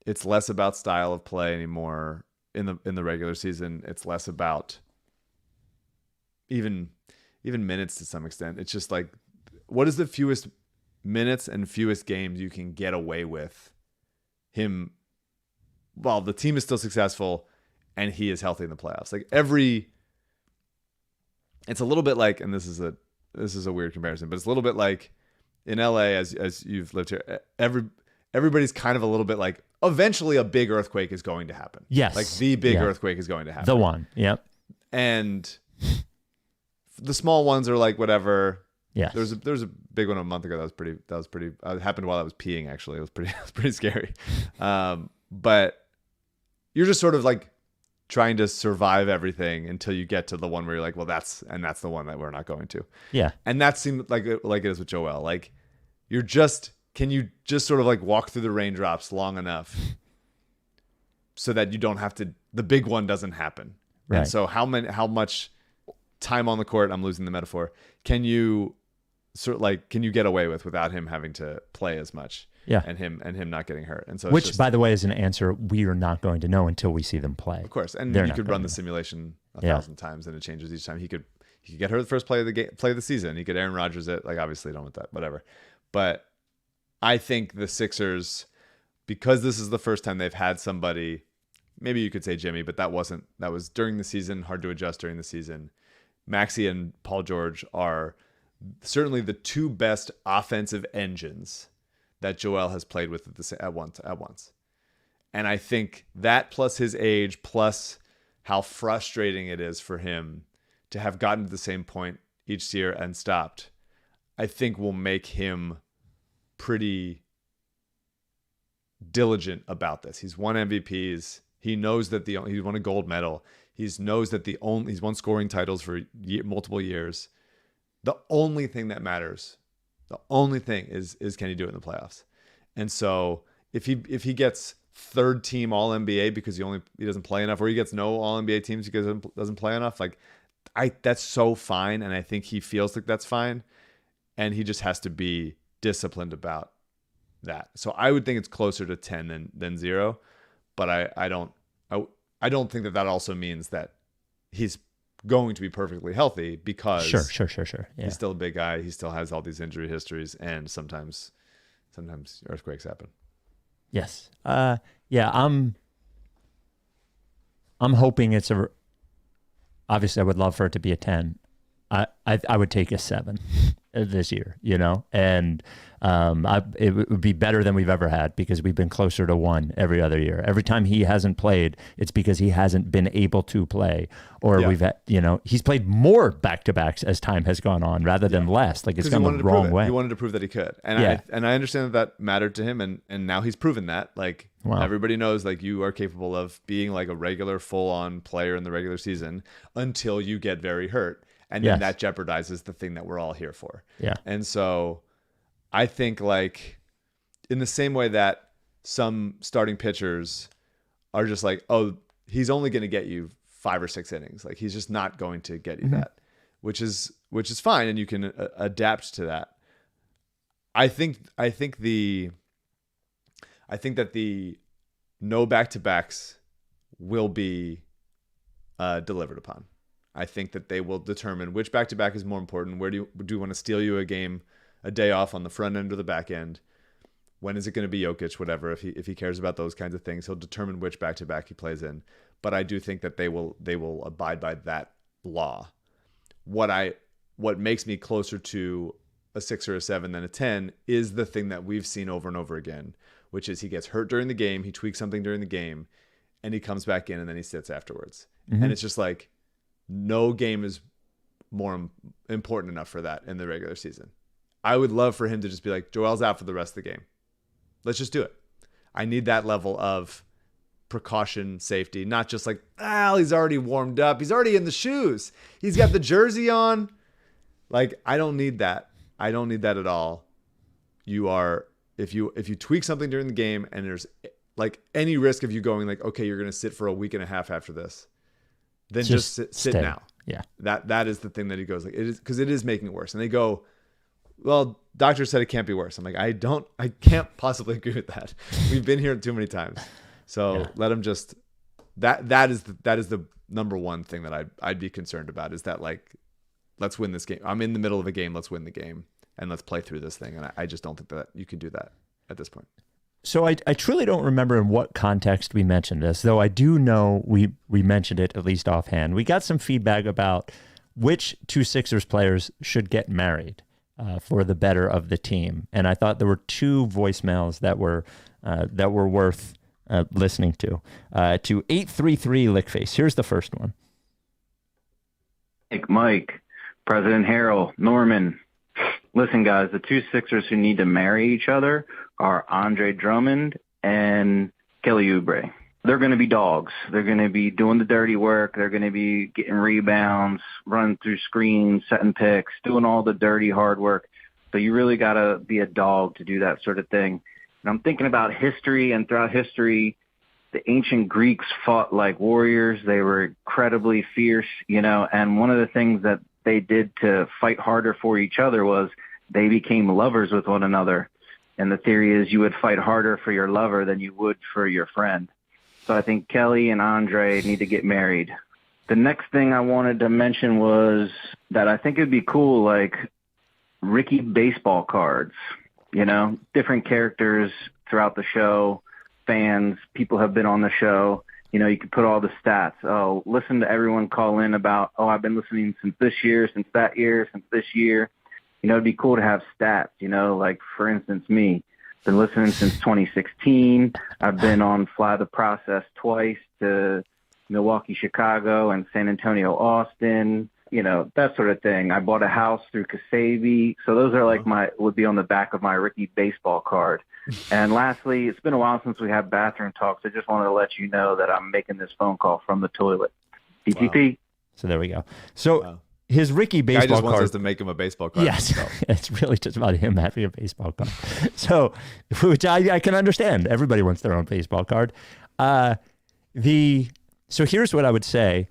C: it's less about style of play anymore in the regular season. It's less about even minutes to some extent. It's just like, what is the fewest minutes and fewest games you can get away with him while the team is still successful and he is healthy in the playoffs? Like, it's a little bit like, and this is a weird comparison, but it's a little bit like in LA, as you've lived here, everybody's kind of a little bit like, eventually a big earthquake is going to happen.
B: Yes.
C: Like, the big earthquake is going to happen.
B: The one. Yep.
C: And the small ones are like, whatever,
B: Yes.
C: There was a big one a month ago that was pretty it happened while I was peeing, actually. It was pretty scary. But you're just sort of like trying to survive everything until you get to the one where you're like, well, that's the one that we're not going to.
B: Yeah.
C: And that seemed like it is with Joel. Like, can you just sort of like walk through the raindrops long enough so that you don't have to, the big one doesn't happen.
B: Right.
C: And so how much time on the court, I'm losing the metaphor, can you get away with without him having to play as much?
B: Yeah.
C: And him not getting hurt. And so
B: which, by the way, is an answer we are not going to know until we see them play.
C: Of course. And
B: They're
C: you
B: not
C: could
B: going
C: run
B: to
C: the
B: know.
C: simulation 1,000 times and it changes each time. He could get hurt the first play of the season. He could Aaron Rodgers it. Like, obviously don't want that, whatever. But I think the Sixers, because this is the first time they've had somebody, maybe you could say Jimmy, but that was during the season, hard to adjust during the season. Maxey and Paul George are certainly the two best offensive engines that Joel has played with at once. And I think that, plus his age, plus how frustrating it is for him to have gotten to the same point each year and stopped, I think will make him pretty diligent about this. He's won MVPs. He knows that he won a gold medal. He knows that he's won scoring titles for multiple years. The only thing that matters, the only thing is can he do it in the playoffs? And so if he gets third team All NBA because he doesn't play enough, or he gets no All NBA teams because he doesn't play enough, like that's so fine, and I think he feels like that's fine, and he just has to be disciplined about that. So I would think it's closer to 10 than 0, but I don't think that also means that he's going to be perfectly healthy, because
B: Sure. Yeah.
C: he's still a big guy. He still has all these injury histories, and sometimes earthquakes happen.
B: Yes. Yeah. I'm hoping it's obviously I would love for it to be a 10. I would take a 7 this year, and it would be better than we've ever had, because we've been closer to 1 every other year. Every time he hasn't played, it's because he hasn't been able to play, or we've had, he's played more back-to-backs as time has gone on rather than less. Like, it's gone the wrong way.
C: He wanted to prove that he could. And I understand that mattered to him, and now he's proven that. Like,
B: wow.
C: Everybody knows, like, you are capable of being like a regular full-on player in the regular season until you get very hurt. And then that jeopardizes the thing that we're all here for.
B: Yeah.
C: And so I think, like, in the same way that some starting pitchers are just like, oh, he's only going to get you 5 or 6 innings. Like, he's just not going to get you that, which is fine. And you can adapt to that. I think that the no back-to-backs will be delivered upon. I think that they will determine which back-to-back is more important. Where do you want to steal you a game, a day off on the front end or the back end? When is it going to be Jokic? Whatever. If he cares about those kinds of things, he'll determine which back-to-back he plays in. But I do think that they will abide by that law. What makes me closer to a 6 or a 7 than a 10 is the thing that we've seen over and over again, which is he gets hurt during the game, he tweaks something during the game, and he comes back in and then he sits afterwards. And it's just like, no game is more important enough for that in the regular season. I would love for him to just be like, Joel's out for the rest of the game. Let's just do it. I need that level of precaution, safety, not just like, he's already warmed up. He's already in the shoes. He's got the jersey on. Like, I don't need that. I don't need that at all. If you tweak something during the game and there's like any risk of you going like, okay, you're going to sit for a week and a half after this, then just sit now.
B: Yeah.
C: That is the thing that he goes like, it is, because it is making it worse. And they go, well, doctor said it can't be worse. I'm like, I can't possibly agree with that. We've been here too many times. So let him just, that is the number one thing that I'd be concerned about, is that, like, let's win this game. I'm in the middle of a game. Let's win the game and let's play through this thing. And I just don't think that you can do that at this point.
B: So I truly don't remember in what context we mentioned this, though I do know we mentioned it at least offhand. We got some feedback about which 2 Sixers players should get married for the better of the team, and I thought there were 2 voicemails that were worth listening to. To 833 Lickface. Here's the first one.
E: Mike, President Harrell, Norman. Listen, guys, the two Sixers who need to marry each other are Andre Drummond and Kelly Oubre. They're going to be dogs. They're going to be doing the dirty work. They're going to be getting rebounds, running through screens, setting picks, doing all the dirty hard work. So you really got to be a dog to do that sort of thing. And I'm thinking about history, and throughout history, the ancient Greeks fought like warriors. They were incredibly fierce, and one of the things that they did to fight harder for each other was they became lovers with one another. And the theory is you would fight harder for your lover than you would for your friend. So I think Kelly and Andre need to get married. The next thing I wanted to mention was that I think it'd be cool, like Ricky baseball cards, different characters throughout the show, fans, people have been on the show. You could put all the stats. Oh, listen to everyone call in about, I've been listening since this year, since that year, since this year. It'd be cool to have stats, like, for instance, me. Been listening since 2016. I've been on Fly the Process twice to Milwaukee, Chicago, and San Antonio, Austin, that sort of thing. I bought a house through Kasabi. So those are would be on the back of my Ricky baseball card. And lastly, it's been a while since we had bathroom talks. I just wanted to let you know that I'm making this phone call from the toilet. PTP.
B: Wow. So there we go. So his Ricky baseball
C: Guy just
B: card.
C: wants us to make him a baseball card.
B: Yes, it's really just about him having a baseball card. So, which I can understand. Everybody wants their own baseball card. So here's what I would say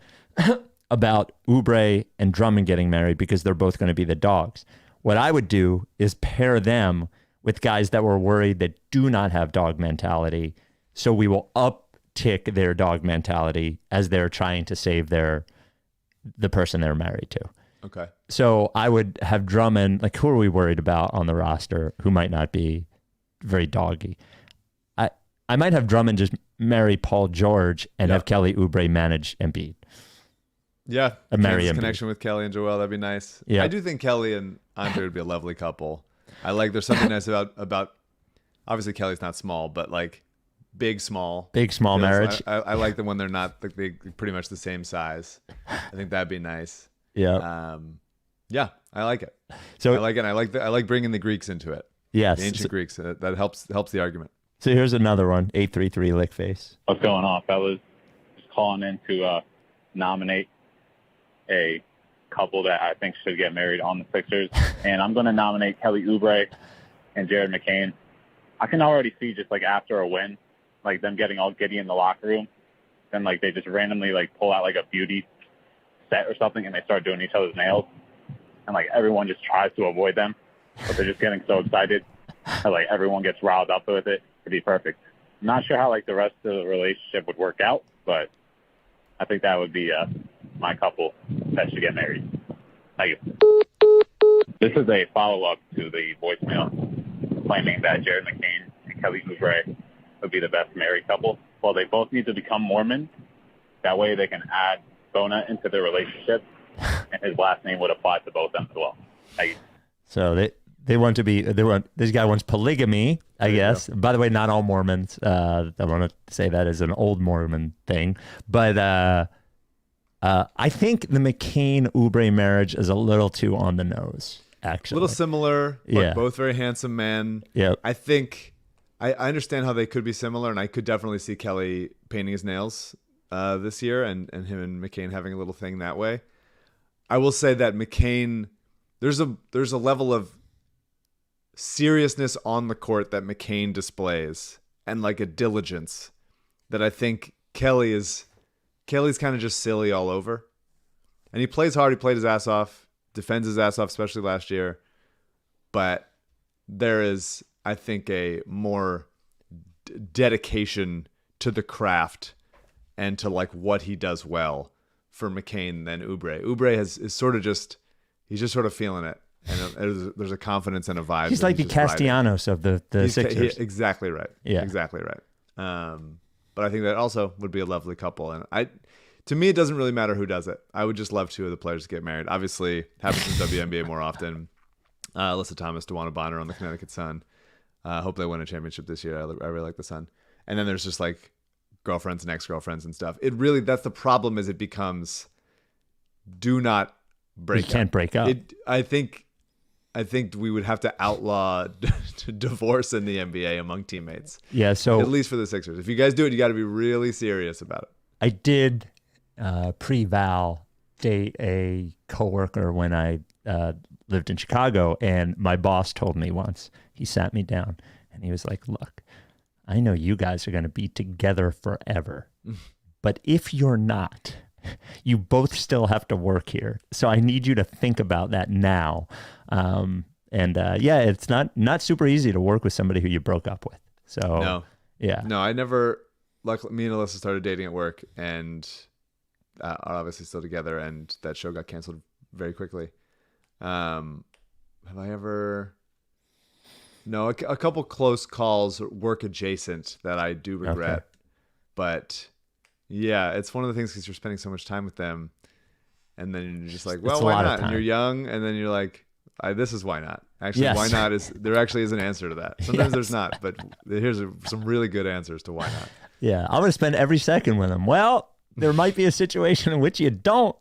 B: about Oubre and Drummond getting married, because they're both going to be the dogs. What I would do is pair them with guys that were worried that do not have dog mentality. So we will uptick their dog mentality as they're trying to save the person they're married to.
C: Okay.
B: So I would have Drummond, like, who are we worried about on the roster who might not be very doggy? I might have Drummond just marry Paul George and have Kelly Oubre manage Embiid.
C: Yeah.
B: Marry Embiid.
C: Connection with Kelly and Joel, that'd be nice.
B: Yeah.
C: I do think Kelly and Andre would be a lovely couple. There's something nice about obviously Kelly's not small, but like big small
B: marriage.
C: I like them when they're not like they pretty much the same size. I think that'd be nice.
B: Yeah.
C: Yeah, I like it.
B: So
C: I like it. I like bringing the Greeks into it.
B: Yes.
C: The ancient Greeks. That helps the argument.
B: So here's another one. 833 Lickface.
F: What's going on, fellas? Just calling in to nominate a couple that I think should get married on the Sixers. And I'm going to nominate Kelly Oubre and Jared McCain. I can already see just like after a win, like them getting all giddy in the locker room. Then like they just randomly like pull out like a beauty set or something and they start doing each other's nails. And like everyone just tries to avoid them, but they're just getting so excited that like everyone gets riled up with it. It'd be perfect. I'm not sure how like the rest of the relationship would work out, but I think that would be my couple that should get married. Thank you. This is a follow-up to the voicemail claiming that Jared McCain and Kelly Oubre would be the best married couple. Well, they both need to become Mormon. That way they can add Bona into their relationship, and his last name would apply to both of them as well. Thank you.
B: So they want to be, this guy wants polygamy, I guess. By the way, not all Mormons. I want to say that is an old Mormon thing. But I think the McCain-Oubre marriage is a little too on the nose, actually.
C: A little similar, but
B: Yeah.
C: both very handsome men.
B: Yeah.
C: I think I understand how they could be similar, and I could definitely see Kelly painting his nails this year and him and McCain having a little thing that way. I will say that McCain, there's a level of seriousness on the court that McCain displays and like a diligence that I think Kelly's kind of just silly all over. And he plays hard. He played his ass off, defends his ass off, especially last year. But there is, I think, a more dedication to the craft and to like what he does well for McCain than Oubre. Oubre is sort of just, he's just sort of feeling it. And there's a confidence and a vibe.
B: He's like the Castellanos of the Sixers.
C: Exactly right.
B: Yeah.
C: Exactly right. But I think that also would be a lovely couple. And to me, it doesn't really matter who does it. I would just love two of the players to get married. Obviously, happens in WNBA more often. Alyssa Thomas, DeWanna Bonner on the Connecticut Sun. Hope they win a championship this year. I really like the Sun. And then there's just like girlfriends and ex-girlfriends and stuff. It really, that's the problem, is it becomes, do not break up.
B: You can't break up.
C: I think I think we would have to outlaw divorce in the NBA among teammates.
B: Yeah, so
C: at least for the Sixers. If you guys do it, you got to be really serious about it.
B: I did pre-Val date a coworker when I lived in Chicago, and my boss told me once, he sat me down and he was like, look, I know you guys are going to be together forever, but if you're not, you both still have to work here. So I need you to think about that now. Yeah, it's not super easy to work with somebody who you broke up with. So
C: No, I never. Luckily, me and Alyssa started dating at work, and are obviously still together. And that show got canceled very quickly. Have I ever? No, a couple close calls, work adjacent, that I do regret.
B: Okay.
C: But yeah, it's one of the things because you're spending so much time with them, and then you're just like,
B: It's
C: well,
B: a
C: why
B: lot of
C: not? And
B: time.
C: you're young, and then you're like, this is why not. Actually,
B: Yes.
C: why not is there actually is an answer to that. Sometimes there's not, but here's some really good answers to why not.
B: Yeah, I'm going to spend every second with them. Well, there might be a situation in which you don't.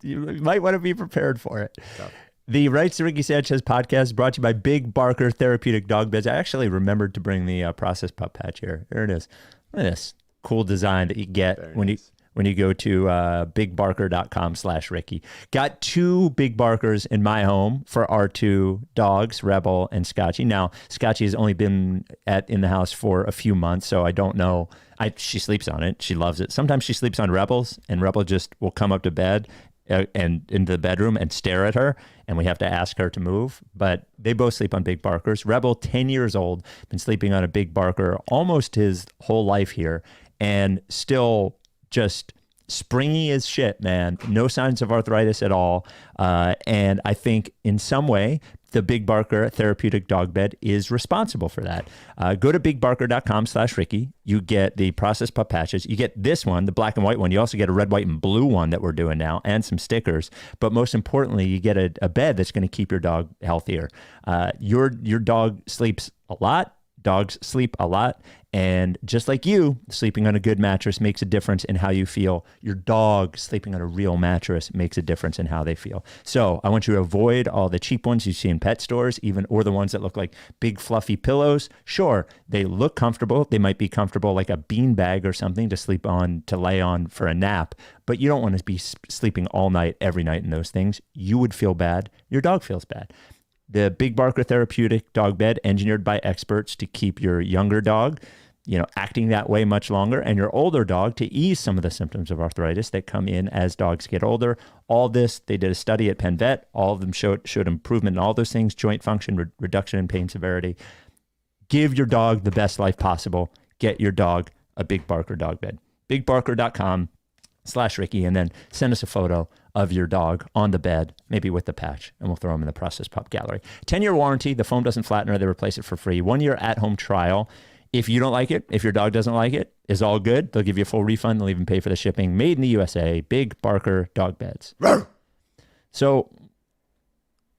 B: You might want to be prepared for it.
C: Tough.
B: The Rights to Ricky Sanchez podcast is brought to you by Big Barker Therapeutic Dog Beds. I actually remembered to bring the Process Pup patch here. There it is. Look at this cool design that you get
C: Very
B: when
C: nice.
B: you go to bigbarker.com/Ricky. Got 2 Big Barkers in my home for our 2 dogs, Rebel and Scotchy. Now, Scotchy has only been in the house for a few months, so I don't know. She sleeps on it. She loves it. Sometimes she sleeps on Rebels, and Rebel just will come up to bed and into the bedroom and stare at her, and we have to ask her to move. But they both sleep on Big Barkers. Rebel, 10 years old, been sleeping on a Big Barker almost his whole life here, and still just springy as shit, man. No signs of arthritis at all. And I think in some way, the Big Barker Therapeutic Dog Bed is responsible for that. Go to bigbarker.com/Ricky. You get the Process Pup patches. You get this one, the black and white one. You also get a red, white, and blue one that we're doing now, and some stickers. But most importantly, you get a bed that's going to keep your dog healthier. Your dog sleeps a lot. Dogs sleep a lot. And just like you, sleeping on a good mattress makes a difference in how you feel. Your dog sleeping on a real mattress makes a difference in how they feel. So I want you to avoid all the cheap ones you see in pet stores, or the ones that look like big fluffy pillows. Sure, they look comfortable. They might be comfortable like a bean bag or something to sleep on, to lay on for a nap. But you don't want to be sleeping all night, every night in those things. You would feel bad. Your dog feels bad. The Big Barker Therapeutic Dog Bed, engineered by experts to keep your younger dog, acting that way much longer, and your older dog to ease some of the symptoms of arthritis that come in as dogs get older. All this, they did a study at Penn Vet. All of them showed improvement in all those things: joint function, reduction in pain severity. Give your dog the best life possible. Get your dog a Big Barker dog bed. bigbarker.com/Ricky, and then send us a photo of your dog on the bed, maybe with the patch, and we'll throw them in the Process Pup gallery. 10-year warranty. The foam doesn't flatten or they replace it for free. 1-year at-home trial. If you don't like it, if your dog doesn't like it, it's all good. They'll give you a full refund. They'll even pay for the shipping. Made in the USA. Big Barker dog beds. So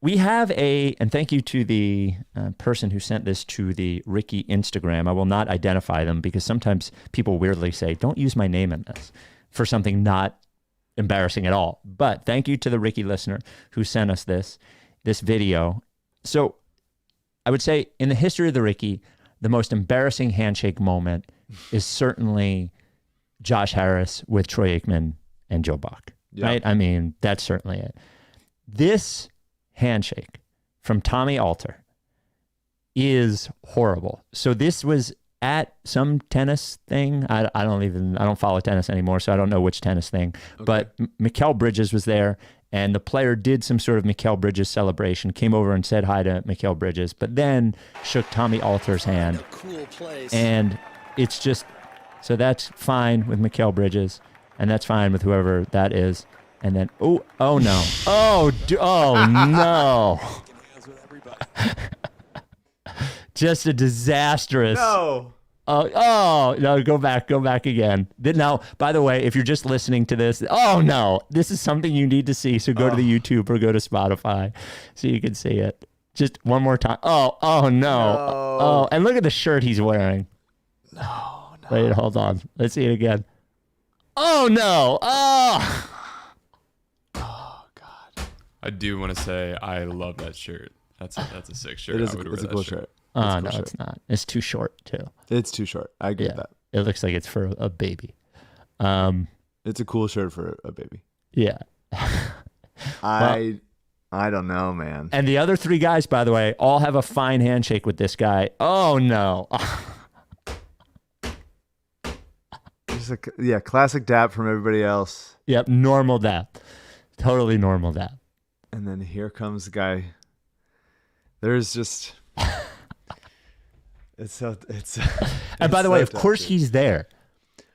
B: we have and thank you to the person who sent this to the Ricky Instagram. I will not identify them because sometimes people weirdly say, don't use my name in this for something not embarrassing at all. But thank you to the Ricky listener who sent us this video. So I would say in the history of the Ricky, the most embarrassing handshake moment is certainly Josh Harris with Troy Aikman and Joe Buck, right? I mean, that's certainly it. This handshake from Tommy Alter is horrible. So this was at some tennis thing. I don't follow tennis anymore, so I don't know which tennis thing. Okay. But Mikal Bridges was there, and the player did some sort of Mikal Bridges celebration, came over and said hi to Mikal Bridges, but then shook Tommy Alter's hand.
G: A cool place.
B: And it's just, so that's fine with Mikal Bridges, and that's fine with whoever that is. And then, oh no. Oh no. Just a disastrous.
C: No.
B: Oh, no, go back again. Now, by the way, if you're just listening to this, this is something you need to see. So go to the YouTube or go to Spotify so you can see it. Just one more time. Oh, no. Oh, and look at the shirt he's wearing.
C: No.
B: Wait, hold on. Let's see it again. Oh, no.
C: Oh, God.
A: I do want to say I love that shirt. That's a sick shirt.
C: It is.
A: I would wear
C: It's a
A: that
C: cool shirt. It's a
B: No,
C: cool
B: it's not. It's too short too.
C: It's too short. I agree with that.
B: It looks like it's for a baby.
C: It's a cool shirt for a baby.
B: Yeah.
C: I don't know, man.
B: And the other three guys, by the way, all have a fine handshake with this guy. Oh no.
C: Classic dap from everybody else.
B: Yep, normal dap. Totally normal dap.
C: And then here comes the guy. There's just it's
B: And by the way, of course he's there.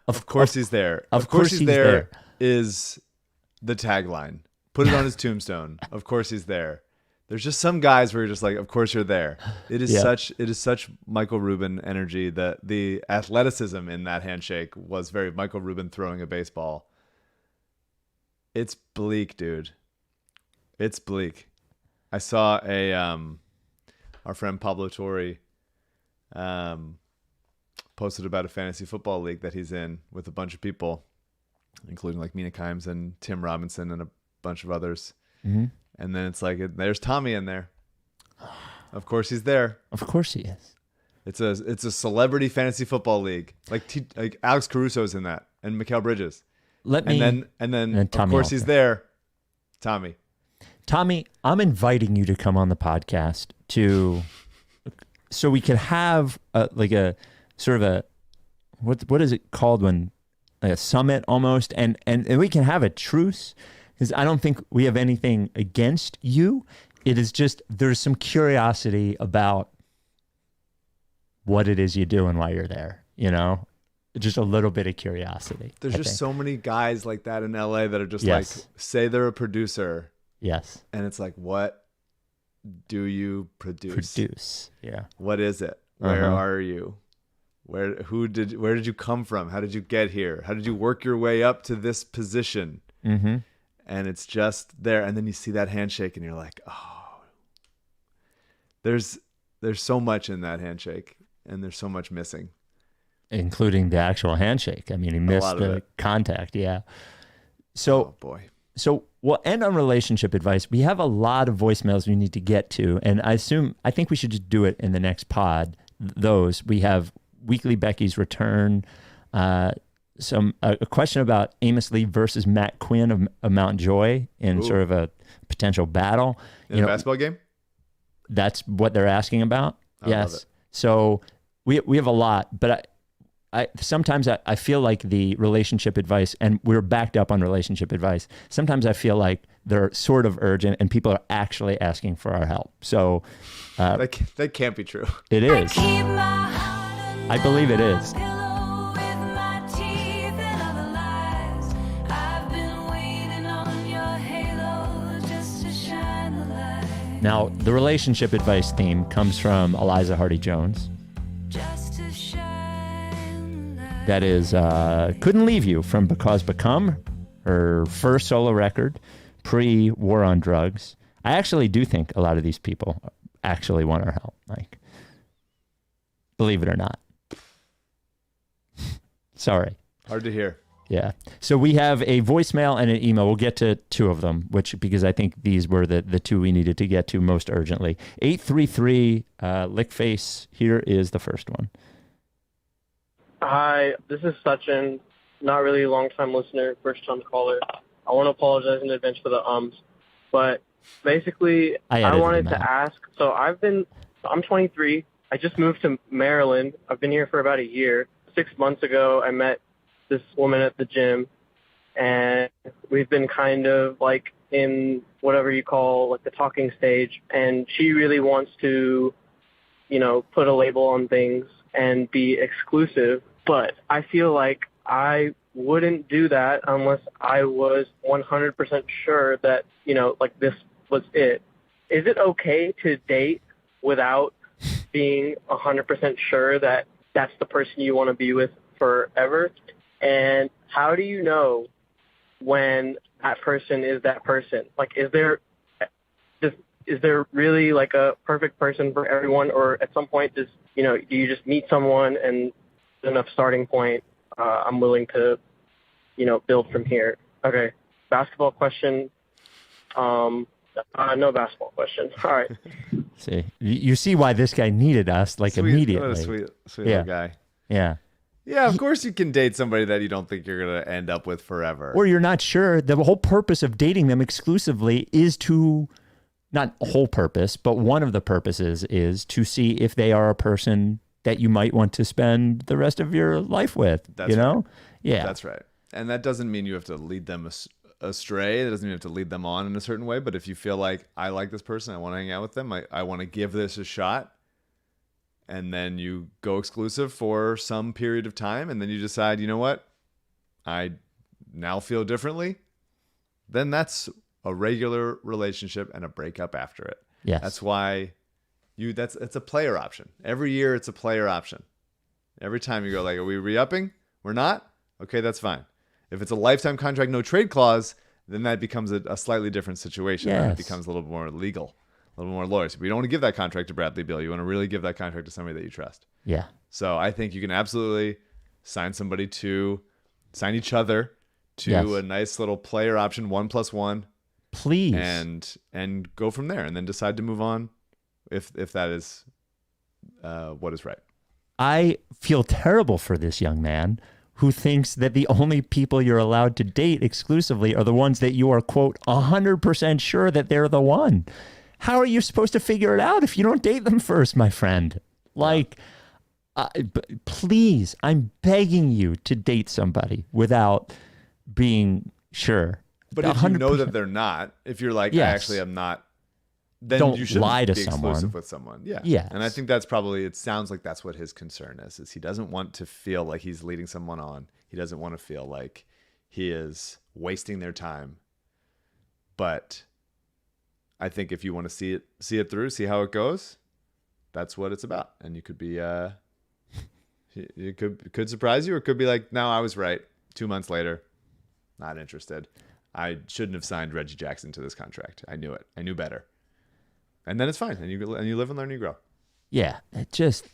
C: Of course he's there.
B: Of course he's there.
C: Is the tagline. Put it on his tombstone. Of course he's there. There's just some guys where you're just like, of course you're there. It is such Michael Rubin energy that the athleticism in that handshake was very Michael Rubin throwing a baseball. It's bleak, dude. It's bleak. I saw our friend Pablo Torre posted about a fantasy football league that he's in with a bunch of people, including like Mina Kimes and Tim Robinson and a bunch of others.
B: Mm-hmm.
C: And then it's like, there's Tommy in there. Of course he's there.
B: Of course he is.
C: It's a celebrity fantasy football league. Like Alex Caruso's in that, and Mikal Bridges. And then of course he's there. Tommy, I'm inviting you to come on the podcast
B: so we can have a sort of a what is it called when like a summit almost, and we can have a truce. Because I don't think we have anything against you. It is just there's some curiosity about what it is you do and why you're there. You know, just a little bit of curiosity.
C: There's just so many guys like that in LA that are just like, say they're a producer.
B: Yes.
C: And it's like, what do you produce?
B: Yeah.
C: What is it? Where are you? Where did you come from? How did you get here? How did you work your way up to this position?
B: Mm-hmm.
C: And it's just there, and then you see that handshake, and you're like, "Oh, there's so much in that handshake, and there's so much missing,
B: including the actual handshake. I mean, he missed the contact. Yeah. So,
C: oh boy.
B: So we'll end on relationship advice. We have a lot of voicemails we need to get to, and I think we should just do it in the next pod. We have Weekly Becky's return. A question about Amos Lee versus Matt Quinn of Mount Joy in sort of a potential battle.
C: In a basketball game?
B: That's what they're asking about.
C: Love it.
B: So we have a lot, but I sometimes I feel like the relationship advice, and we're backed up on relationship advice. Sometimes I feel like they're sort of urgent and people are actually asking for our help. So
C: that can't be true.
B: It is. I believe it is. Now, the relationship advice theme comes from Eliza Hardy-Jones. That is Couldn't Leave You from Because Become, her first solo record, pre-War on Drugs. I actually do think a lot of these people actually want our help. Like, believe it or not. Sorry.
C: Hard to hear.
B: Yeah. So we have a voicemail and an email. We'll get to two of them, because I think these were the two we needed to get to most urgently. 833 Lickface. Here is the first one.
G: Hi, this is Sachin. Not really a long-time listener, first-time caller. I want to apologize in advance for the but basically I wanted to ask. So I'm 23. I just moved to Maryland. I've been here for about a year. 6 months ago, I met this woman at the gym, and we've been kind of like in whatever you call like the talking stage, and she really wants to, put a label on things and be exclusive, but I feel like I wouldn't do that unless I was 100% sure that, like this was it. Is it okay to date without being 100% sure that that's the person you want to be with forever? And how do you know when that person is that person? Like, is there really like a perfect person for everyone, or at some point do you just meet someone and enough starting point? I'm willing to, build from here. Okay, basketball question. No basketball question. All right.
B: See, you see why this guy needed us like immediately.
C: What a sweet little guy.
B: Yeah.
C: Yeah, of course you can date somebody that you don't think you're going to end up with forever.
B: Or you're not sure. The whole purpose of dating them exclusively is to, not a whole purpose, but one of the purposes is to see if they are a person that you might want to spend the rest of your life with.
C: That's right.
B: Yeah.
C: That's right. And that doesn't mean you have to lead them astray. That doesn't mean you have to lead them on in a certain way. But if you feel like, I like this person, I want to hang out with them, I want to give this a shot, and then you go exclusive for some period of time, and then you decide, you know what, I now feel differently, then that's a regular relationship and a breakup after it.
B: Yes.
C: That's why it's a player option. Every year it's a player option. Every time you go like, are we re-upping? We're not? Okay, that's fine. If it's a lifetime contract, no trade clause, then that becomes a slightly different situation.
B: Yes.
C: It becomes a little more legal, a little more lawyers. But you don't want to give that contract to Bradley Beal. You want to really give that contract to somebody that you trust.
B: Yeah.
C: So I think you can absolutely sign each other to a nice little player option, 1+1.
B: Please.
C: And go from there, and then decide to move on if that is what is right.
B: I feel terrible for this young man who thinks that the only people you're allowed to date exclusively are the ones that you are, quote, 100% sure that they're the one. How are you supposed to figure it out if you don't date them first, my friend? Like, please, I'm begging you to date somebody without being sure.
C: But if you know that they're not, if you're like,
B: yes.
C: I actually am not, then
B: don't
C: you shouldn't
B: lie to
C: be
B: someone.
C: exclusive with someone. Yeah.
B: Yes.
C: And I think that's probably, it sounds like that's what his concern is he doesn't want to feel like he's leading someone on. He doesn't want to feel like he is wasting their time. But I think if you want to see it through, see how it goes, that's what it's about. And you could be, it could surprise you, or it could be like, no, I was right. 2 months later, not interested. I shouldn't have signed Reggie Jackson to this contract. I knew it. I knew better. And then it's fine. And you live and learn and you grow.
B: Yeah. It just,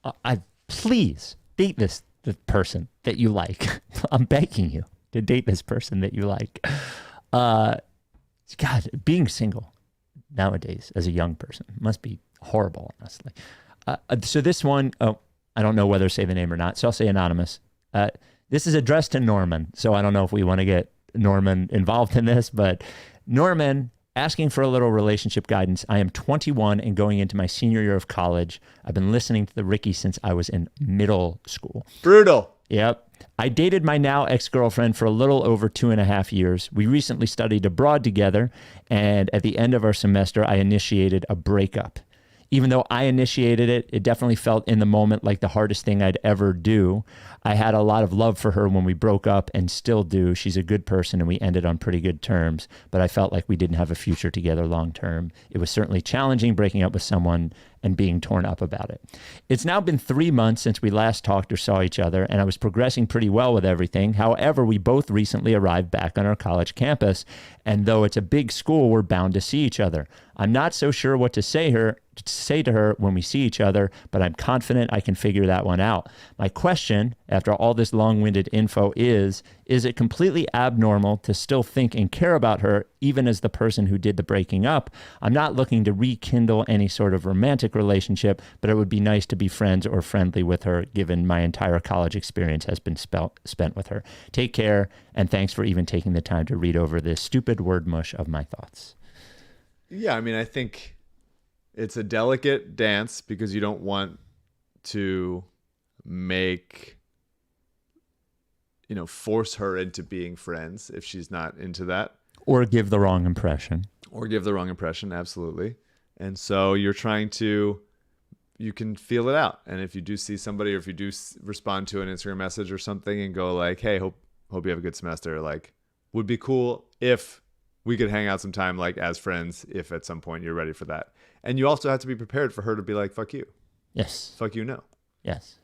B: I please date the person that you like. I'm begging you to date this person that you like. God, being single nowadays as a young person must be horrible, honestly. So this one, I don't know whether to say the name or not, so I'll say anonymous. This is addressed to Norman, so I don't know if we want to get Norman involved in this, but Norman, asking for a little relationship guidance. I am 21 and going into my senior year of college. I've been listening to the Ricky since I was in middle school.
C: Brutal.
B: Yep. I dated my now ex-girlfriend for a little over 2.5 years. We recently studied abroad together, and at the end of our semester, I initiated a breakup. Even though I initiated it, it definitely felt in the moment like the hardest thing I'd ever do. I had a lot of love for her when we broke up and still do. She's a good person and we ended on pretty good terms, but I felt like we didn't have a future together long term. It was certainly challenging breaking up with someone and being torn up about it. It's now been 3 months since we last talked or saw each other, and I was progressing pretty well with everything. However, we both recently arrived back on our college campus, and though it's a big school, we're bound to see each other. I'm not so sure what to say to her when we see each other, but I'm confident I can figure that one out. My question, after all this long-winded info, is it completely abnormal to still think and care about her, even as the person who did the breaking up? I'm not looking to rekindle any sort of romantic relationship, but it would be nice to be friends or friendly with her, given my entire college experience has been spent with her. Take care, and thanks for even taking the time to read over this stupid word mush of my thoughts.
C: Yeah, I mean, I think it's a delicate dance because you don't want to force her into being friends if she's not into that.
B: Or give the wrong impression.
C: Absolutely. And so you're you can feel it out. And if you do see somebody, or if you do respond to an Instagram message or something and go like, hey, hope you have a good semester, like, would be cool if we could hang out sometime, like, as friends, if at some point you're ready for that. And you also have to be prepared for her to be like, fuck you.
B: Yes.
C: Fuck you, no.
B: Yes.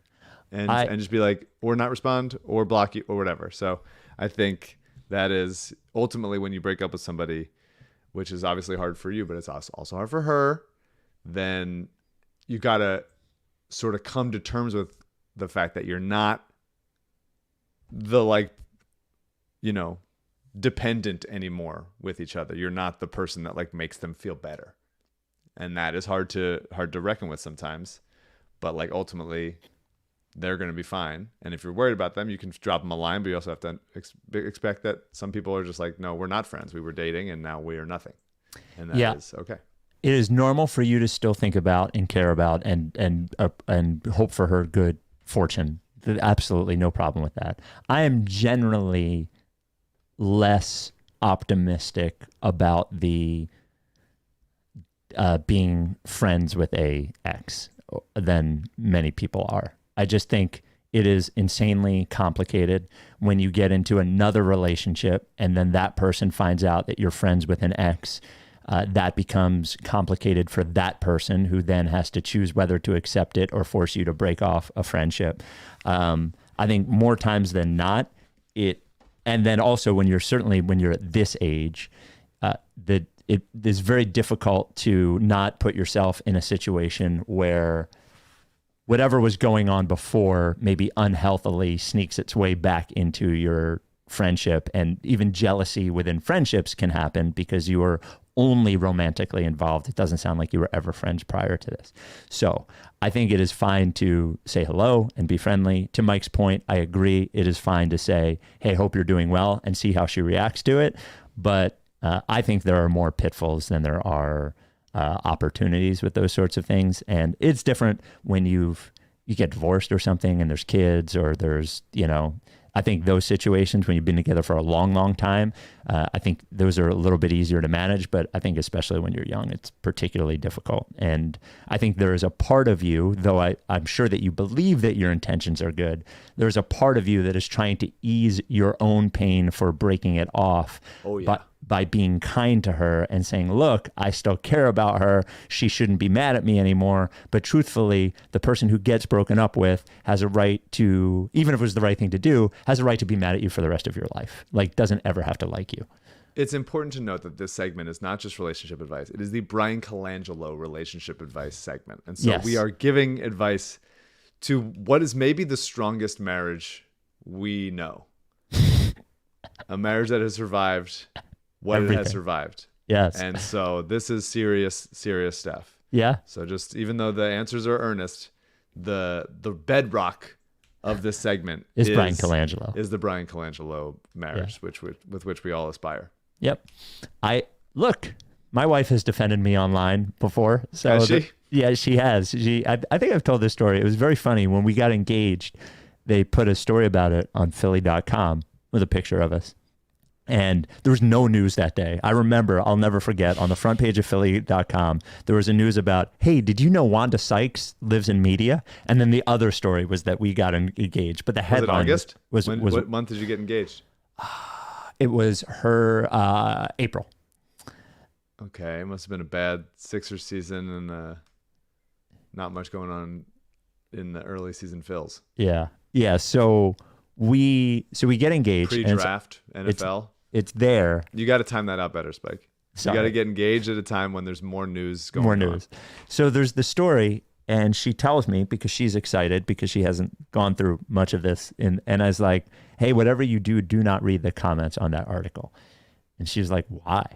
C: And just be like, or not respond, or block you, or whatever. So I think that is ultimately when you break up with somebody, which is obviously hard for you, but it's also hard for her, then you got to sort of come to terms with the fact that you're not the, dependent anymore with each other. You're not the person that, makes them feel better. and that is hard to reckon with sometimes. But like ultimately, they're going to be fine. And if you're worried about them, you can drop them a line, but you also have to expect that some people are just like, no, we're not friends. We were dating, and now we are nothing, and that is okay.
B: It is normal for you to still think about and care about and hope for her good fortune. Absolutely no problem with that. I am generally less optimistic about the being friends with a ex than many people are. I just think it is insanely complicated when you get into another relationship and then that person finds out that you're friends with an ex. That becomes complicated for that person, who then has to choose whether to accept it or force you to break off a friendship. I think more times than not, and then also when you're at this age, it is very difficult to not put yourself in a situation where whatever was going on before maybe unhealthily sneaks its way back into your friendship. And even jealousy within friendships can happen because you were only romantically involved. It doesn't sound like you were ever friends prior to this. So I think it is fine to say hello and be friendly. To Mike's point, I agree. It is fine to say, hey, hope you're doing well, and see how she reacts to it. But I think there are more pitfalls than there are opportunities with those sorts of things. And it's different when you get divorced or something and there's kids, or there's, I think those situations when you've been together for a long, long time, I think those are a little bit easier to manage. But I think especially when you're young, it's particularly difficult. And I think there is a part of you, though I'm sure that you believe that your intentions are good, there's a part of you that is trying to ease your own pain for breaking it off.
C: Oh, yeah.
B: By being kind to her and saying, look, I still care about her. She shouldn't be mad at me anymore. But truthfully, the person who gets broken up with has a right to, even if it was the right thing to do, has a right to be mad at you for the rest of your life. Like, doesn't ever have to like you.
C: It's important to note that this segment is not just relationship advice. It is the Brian Colangelo relationship advice segment. And so we are giving advice to what is maybe the strongest marriage we know. A marriage that has survived what it has survived.
B: Yes.
C: And so this is serious stuff.
B: Yeah.
C: So just, even though the answers are earnest, the bedrock of this segment is
B: Brian Colangelo.
C: Is the Brian Colangelo marriage, with which we all aspire.
B: Yep. My wife has defended me online before. So
C: has she?
B: Yeah, she has. I think I've told this story. It was very funny. When we got engaged, they put a story about it on Philly.com with a picture of us. And there was no news that day. I remember, I'll never forget, on the front page of Philly.com, there was a news about, hey, did you know Wanda Sykes lives in media? And then the other story was that we got engaged. But the headline
C: was it August?
B: was
C: what month did you get engaged?
B: It was her April.
C: Okay, it must have been a bad Sixers season and not much going on in the early season fills.
B: Yeah. So we get engaged.
C: Pre-draft NFL.
B: It's there.
C: You got to time that out better, Spike.
B: Sorry.
C: You got to get engaged at a time when there's more news going on.
B: So there's the story, and she tells me, because she's excited because she hasn't gone through much of this, and I was like, hey, whatever you do not read the comments on that article. And she was like, why?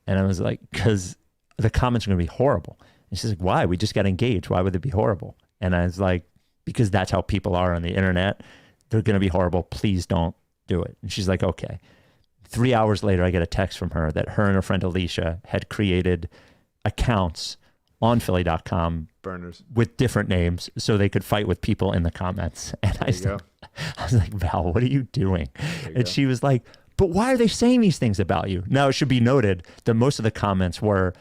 B: And I was like, because the comments are going to be horrible. And she's like, why? We just got engaged. Why would they be horrible? And I was like, because that's how people are on the internet. They're going to be horrible. Please don't do it. And she's like, okay. 3 hours later, I get a text from her that her and her friend Alicia had created accounts on Philly.com
C: burners
B: with different names so they could fight with people in the comments. And I was like, Val, what are you doing? And she was like, but why are they saying these things about you? Now, it should be noted that most of the comments were,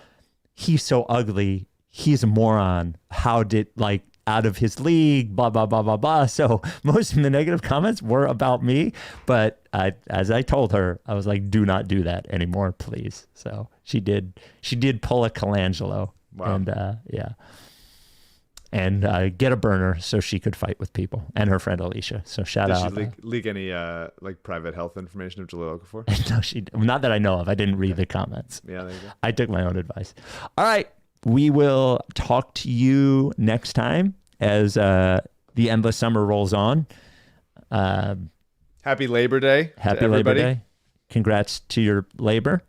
B: he's so ugly, he's a moron, how did, like, out of his league, blah, blah, blah, blah, blah. So most of the negative comments were about me. But as I told her, I was like, do not do that anymore, please. So she did pull a Colangelo. Wow. And get a burner so she could fight with people, and her friend Alicia. So shout out.
C: Did she leak any like private health information of Jaleel Okafor?
B: No, not that I know of. I didn't read the comments.
C: Yeah, there you go.
B: I took my own advice. All right. We will talk to you next time as the endless summer rolls on.
C: Happy Labor Day.
B: Happy Labor Day. Congrats to your labor.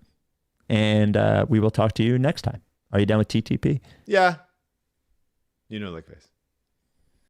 B: And we will talk to you next time. Are you done with TTP?
C: Yeah. You know, like this.